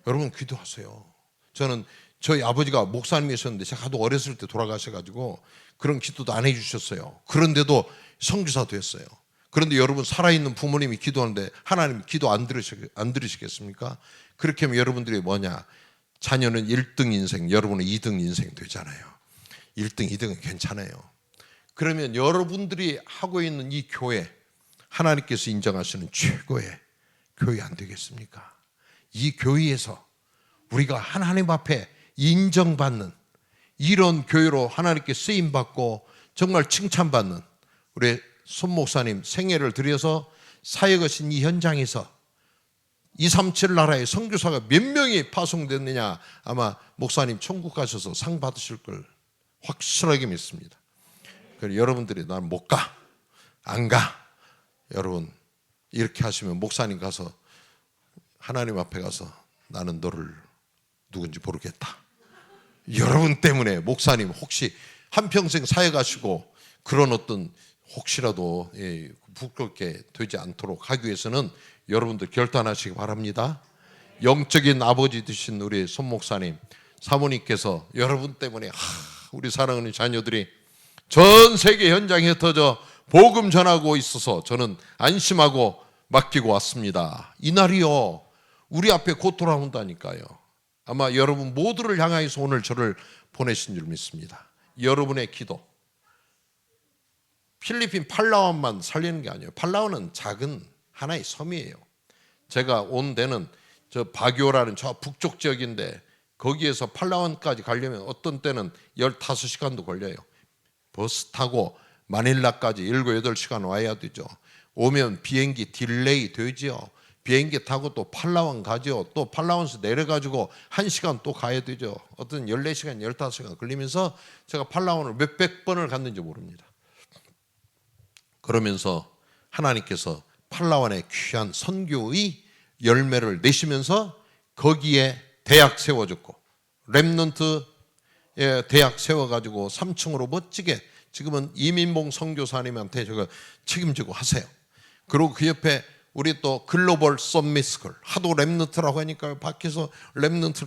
여러분 기도하세요. 저는 저희 아버지가 목사님이셨는데 제가 하도 어렸을 때 돌아가셔가지고 그런 기도도 안 해주셨어요. 그런데도 선교사 됐어요. 그런데 여러분 살아있는 부모님이 기도하는데 하나님 기도 안 들으시겠습니까? 그렇게 하면 여러분들이 뭐냐? 자녀는 1등 인생, 여러분은 2등 인생 되잖아요. 1등, 2등은 괜찮아요. 그러면 여러분들이 하고 있는 이 교회, 하나님께서 인정하시는 최고의 교회 안 되겠습니까? 이 교회에서 우리가 하나님 앞에 인정받는 이런 교회로 하나님께 쓰임받고 정말 칭찬받는 우리 손 목사님 생애를 들여서 사역하신 이 현장에서 237 나라의 선교사가 몇 명이 파송됐느냐, 아마 목사님 천국 가셔서 상 받으실 걸 확실하게 믿습니다. 그래서 여러분들이 난 못 가, 안 가. 여러분 이렇게 하시면 목사님 가서 하나님 앞에 가서 나는 너를 누군지 모르겠다. 여러분 때문에 목사님 혹시 한평생 사역하시고 그런 어떤 혹시라도 부끄럽게 되지 않도록 하기 위해서는 여러분들 결단하시기 바랍니다. 영적인 아버지 되신 우리 손 목사님, 사모님께서 여러분 때문에 우리 사랑하는 자녀들이 전 세계 현장에 흩어져 복음 전하고 있어서 저는 안심하고 맡기고 왔습니다. 이날이요 우리 앞에 곧 돌아온다니까요. 아마 여러분 모두를 향하여서 오늘 저를 보내신 줄 믿습니다. 여러분의 기도, 필리핀 팔라완만 살리는 게 아니에요. 팔라완은 작은 하나의 섬이에요. 제가 온 데는 저 바교라는 저 북쪽 지역인데 거기에서 팔라완까지 가려면 어떤 때는 15시간도 걸려요. 버스 타고 마닐라까지 7, 8시간 와야 되죠. 오면 비행기 딜레이 되죠. 비행기 타고 또 팔라완 가죠. 또 팔라완에서 내려가지고 1시간 또 가야 되죠. 어떤 14시간, 15시간 걸리면서 제가 팔라완을 몇백 번을 갔는지 모릅니다. 그러면서 하나님께서 팔라완의 귀한 선교의 열매를 내시면서 거기에 대학 세워줬고 렘넌트 대학 세워가지고 3층으로 멋지게 지금은 이민봉 선교사님한테 제가 책임지고 하세요. 그리고 그 옆에 우리 또 글로벌 썸밋스쿨, 하도 렘넌트라고 하니까 밖에서 렘넌트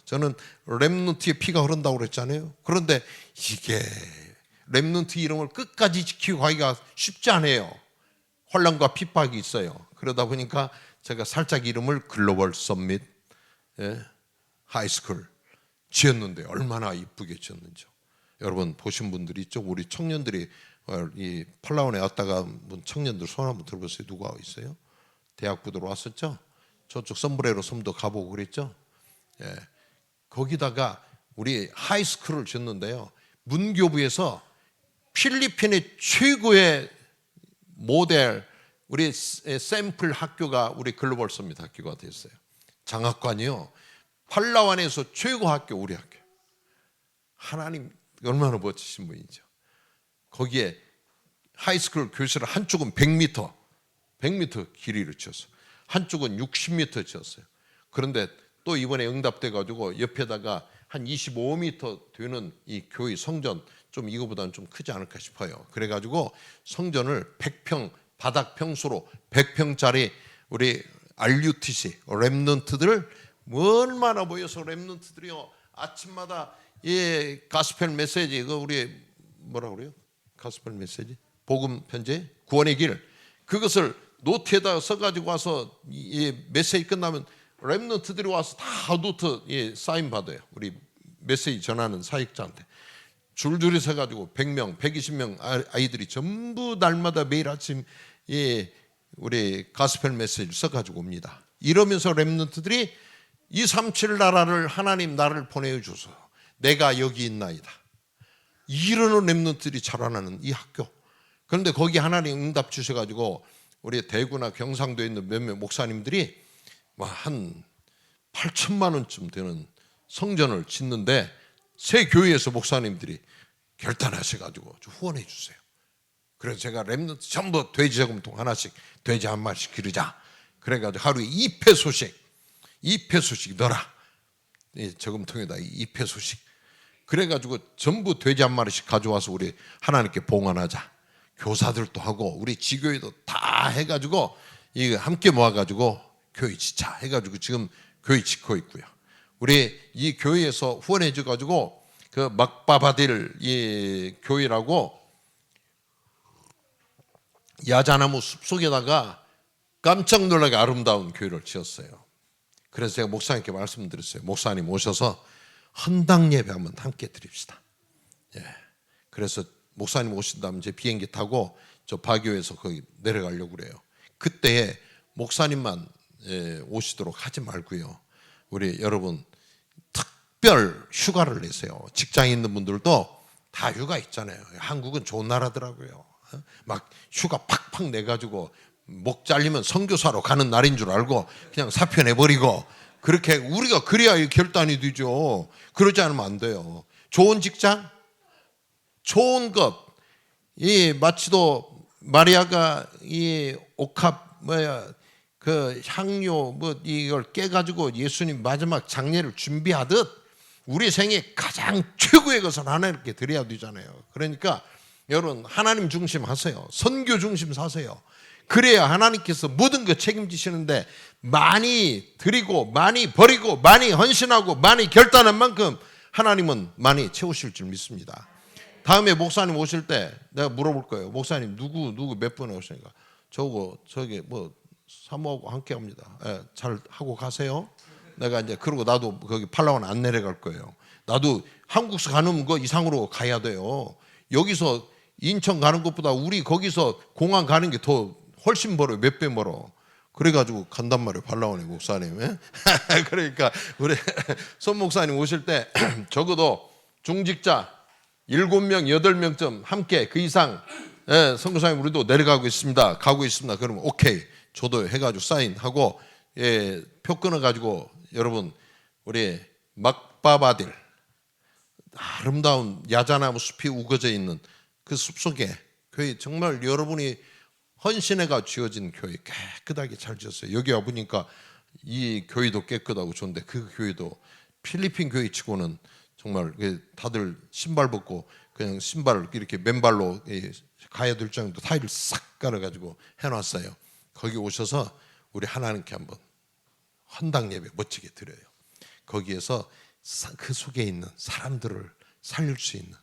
저는 렘넌트의 피가 흐른다고 그랬잖아요. 그런데 이게 렘넌트 이름을 끝까지 지키고 가기가 쉽지 않아요. 혼란과 핍박이 있어요. 그러다 보니까 제가 살짝 이름을 글로벌 썸밋 하이스쿨 지었는데 얼마나 이쁘게 지었는지요. 여러분 보신 분들이 있죠. 우리 청년들이 이 팔라완에 왔다가 청년들 손 한번 들어보세요. 누가 있어요? 대학부들 왔었죠. 저쪽 섬브레로 섬도 가보고 그랬죠. 예. 거기다가 우리 하이스쿨을 지었는데요. 문교부에서 필리핀의 최고의 모델 우리 샘플 학교가 우리 글로벌 서밋 학교가 됐어요. 장학관이요. 팔라완에서 최고 학교 우리 학교. 하나님 얼마나 멋지신 분이죠. 거기에 하이스쿨 교실을 한쪽은 100m 길이를 쳤어요. 한쪽은 60m 쳤어요. 그런데 또 이번에 응답돼 가지고 옆에다가 한 25m 되는 이 교회 성전 좀 이거보다는 좀 크지 않을까 싶어요. 그래가지고 성전을 100평 바닥 평수로 100평짜리 우리 RUTC 렘넌트들 얼마나 모여서 렘넌트들이요 아침마다 이 가스펠 메시지 그 우리 뭐라 그래요? 가스펠 메시지 복음 편지 구원의 길 그것을 노트에다 써가지고 와서 이 메시지 끝나면 렘넌트들이 와서 다 노트 사인 받아요. 우리 메시지 전하는 사역자한테 줄줄이 서가지고 100명, 120명 아이들이 전부 날마다 매일 아침 우리 가스펠 메시지를 써가지고 옵니다. 이러면서 렘넌트들이 237 나라를 하나님 나를 보내주소서 내가 여기 있나이다. 이러는 렘넌트들이 자라나는 이 학교. 그런데 거기 하나님 응답 주셔가지고 우리 대구나 경상도에 있는 몇몇 목사님들이 한 8천만 원쯤 되는 성전을 짓는데 새 교회에서 목사님들이 결단하셔가지고 후원해 주세요. 그래서 제가 렘넌트 전부 돼지 저금통 하나씩 돼지 한 마리씩 기르자. 그래가지고 하루에 2패소씩 넣어라. 이 저금통에다 2패소씩. 그래가지고 전부 돼지 한 마리씩 가져와서 우리 하나님께 봉헌하자. 교사들도 하고 우리 지교회도 다 해가지고 이거 함께 모아가지고 교회 지차 해가지고 지금 교회 짓고 있고요. 우리 이 교회에서 후원해줘 가지고 그 막바바딜 이 교회라고 야자나무 숲속에다가 깜짝 놀라게 아름다운 교회를 지었어요. 그래서 제가 목사님께 말씀드렸어요. 목사님 오셔서 헌당 예배 한번 함께 드립시다. 예. 그래서 목사님 오신다면 제 비행기 타고 저 바교에서 거기 내려가려고 그래요. 그때에 목사님만 오시도록 하지 말고요. 우리 여러분 특별 휴가를 내세요. 직장에 있는 분들도 다 휴가 있잖아요. 한국은 좋은 나라더라고요. 막 휴가 팍팍 내가지고 목 잘리면 선교사로 가는 날인 줄 알고 그냥 사표 내버리고 그렇게 우리가 그래야 결단이 되죠. 그러지 않으면 안 돼요. 좋은 직장, 좋은 것, 이 마치도 마리아가 이 옥합 그 향료 이걸 깨가지고 예수님 마지막 장례를 준비하듯 우리 생에 가장 최고의 것을 하나님께 드려야 되잖아요. 그러니까 여러분 하나님 중심 하세요. 선교 중심 사세요. 그래야 하나님께서 모든 것 책임지시는데 많이 드리고 많이 버리고 많이 헌신하고 많이 결단한 만큼 하나님은 많이 채우실 줄 믿습니다. 다음에 목사님 오실 때 내가 물어볼 거예요. 목사님 누구 몇 분에 오시니까 저기 사모하고 함께 합니다. 잘 하고 가세요. 내가 이제 그러고 나도 거기 팔라완 안 내려갈 거예요. 나도 한국서 가는 거 이상으로 가야 돼요. 여기서 인천 가는 것보다 우리 거기서 공항 가는 게 더 훨씬 멀어요. 몇 배 멀어. 그래가지고 간단 말이에요. 팔라완의 목사님. 그러니까 우리 손 목사님 오실 때 적어도 중직자 7명, 8명쯤 함께 그 이상 선교사님 우리도 내려가고 있습니다. 가고 있습니다. 그러면 오케이. 저도 해가지고 사인하고 표 끊어가지고 여러분 우리 막바바딜 아름다운 야자나무 숲이 우거져 있는 그 숲속에 교회 정말 여러분이 헌신회가 지어진 교회 깨끗하게 잘 지었어요. 여기 와보니까 이 교회도 깨끗하고 좋은데 그 교회도 필리핀 교회 치고는 정말 다들 신발 벗고 그냥 신발을 이렇게 맨발로 가야 될 정도 타일을 싹 깔아가지고 해놨어요. 거기 오셔서 우리 하나님께 한번 헌당 예배 멋지게 드려요. 거기에서 그 속에 있는 사람들을 살릴 수 있는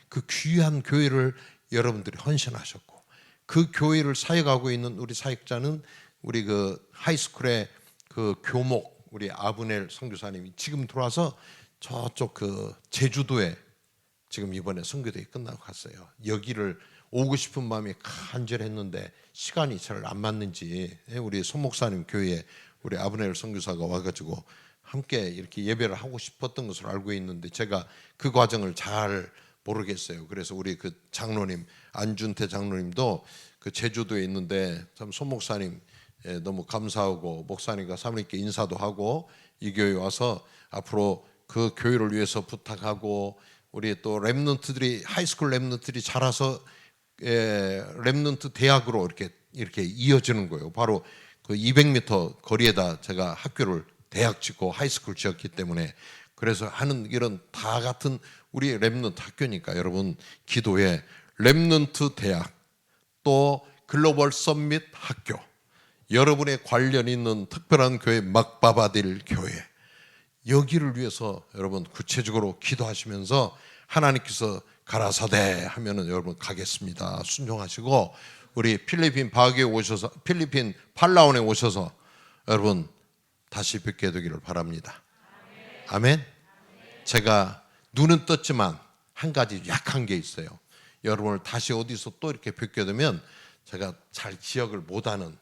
그 귀한 교회를 여러분들이 헌신하셨고 그 교회를 사역하고 있는 우리 사역자는 우리 그 하이스쿨의 그 교목 우리 아브넬 선교사님이 지금 들어와서 저쪽 그 제주도에 지금 이번에 선교대회 끝나고 갔어요. 여기를 오고 싶은 마음이 간절했는데 시간이 잘 안 맞는지 우리 손 목사님 교회에 우리 아브넬 선교사가 와가지고 함께 이렇게 예배를 하고 싶었던 것을 알고 있는데 제가 그 과정을 잘 모르겠어요. 그래서 우리 그 장로님 안준태 장로님도 그 제주도에 있는데 참 손 목사님 너무 감사하고 목사님과 사모님께 인사도 하고 이 교회 와서 앞으로 그 교회를 위해서 부탁하고 우리 또 렘넌트들이 하이스쿨 렘넌트들이 자라서 렘넌트 대학으로 이렇게 이어지는 거예요. 바로 그 200m 거리에다 제가 학교를 대학 짓고 하이스쿨 지었기 때문에 그래서 하는 이런 다 같은 우리 렘넌트 학교니까 여러분 기도에 렘넌트 대학 또 글로벌 썸밋 학교 여러분의 관련 있는 특별한 교회 막바바딜 교회 여기를 위해서 여러분 구체적으로 기도하시면서 하나님께서 가라사대 하면은 여러분 가겠습니다. 순종하시고 우리 필리핀 바교에 오셔서 필리핀 팔라완에 오셔서 여러분 다시 뵙게 되기를 바랍니다. 아멘. 제가 눈은 떴지만 한 가지 약한 게 있어요. 여러분을 다시 어디서 또 이렇게 뵙게 되면 제가 잘 기억을 못하는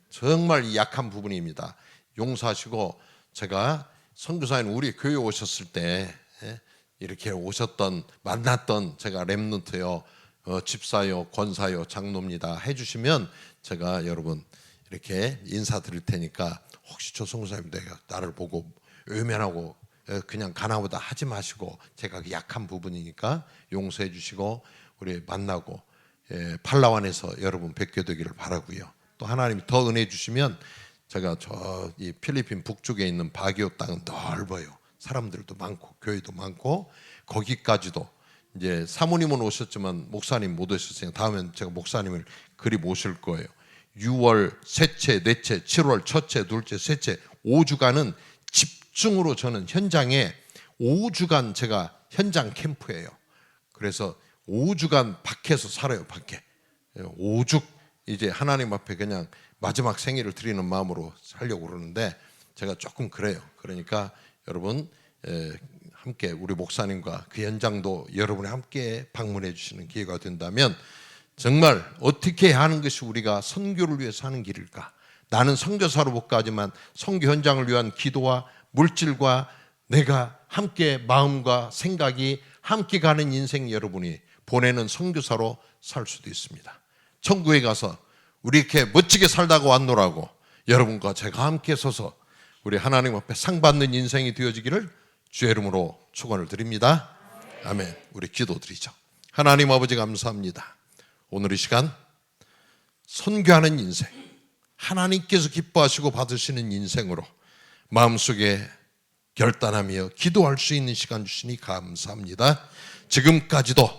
정말 이 약한 부분입니다. 용서하시고 제가 선교사님 우리 교회 오셨을 때 이렇게 오셨던 만났던 제가 렘넌트요 집사요 권사요 장로입니다 해주시면 제가 여러분 이렇게 인사드릴 테니까 혹시 저 선교사님 내가 나를 보고 외면하고 그냥 가나보다 하지 마시고 제가 그 약한 부분이니까 용서해 주시고 우리 만나고 팔라완에서 여러분 뵙게 되기를 바라고요. 또 하나님이 더 은혜 주시면 제가 저 이 필리핀 북쪽에 있는 바기오 땅은 넓어요. 사람들도 많고 교회도 많고 거기까지도 이제 사모님은 오셨지만 목사님 못 오셨으니까 다음엔 제가 목사님을 그리 모실 거예요. 6월 셋째, 넷째, 7월 첫째, 둘째, 셋째 5주간은 집중으로 저는 현장에 5주간 제가 현장 캠프예요. 그래서 5주간 밖에서 살아요. 밖에 오죽 이제 하나님 앞에 그냥 마지막 생일을 드리는 마음으로 살려고 그러는데 제가 조금 그래요. 그러니까 여러분 함께 우리 목사님과 그 현장도 여러분이 함께 방문해 주시는 기회가 된다면 정말 어떻게 하는 것이 우리가 선교를 위해서 하는 길일까? 나는 선교사로 못 가지만 선교 현장을 위한 기도와 물질과 내가 함께 마음과 생각이 함께 가는 인생 여러분이 보내는 선교사로 살 수도 있습니다. 천국에 가서 우리 이렇게 멋지게 살다가 왔노라고 여러분과 제가 함께 서서 우리 하나님 앞에 상 받는 인생이 되어지기를 주의 이름으로 축원을 드립니다. 아멘. 우리 기도드리죠. 하나님 아버지 감사합니다. 오늘 이 시간 선교하는 인생, 하나님께서 기뻐하시고 받으시는 인생으로 마음속에 결단하며 기도할 수 있는 시간 주시니 감사합니다. 지금까지도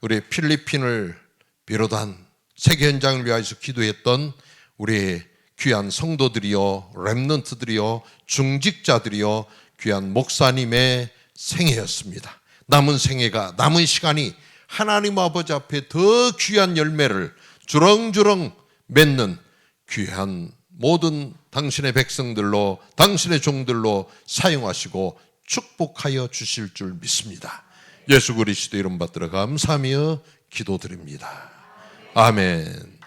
우리 필리핀을 비롯한 세계 현장을 위하여서 기도했던 우리 귀한 성도들이요, 렘넌트들이요, 중직자들이요, 귀한 목사님의 생애였습니다. 남은 생애가, 남은 시간이 하나님 아버지 앞에 더 귀한 열매를 주렁주렁 맺는 귀한 모든 당신의 백성들로, 당신의 종들로 사용하시고 축복하여 주실 줄 믿습니다. 예수 그리스도 이름 받들어 감사하며 기도드립니다. 아멘.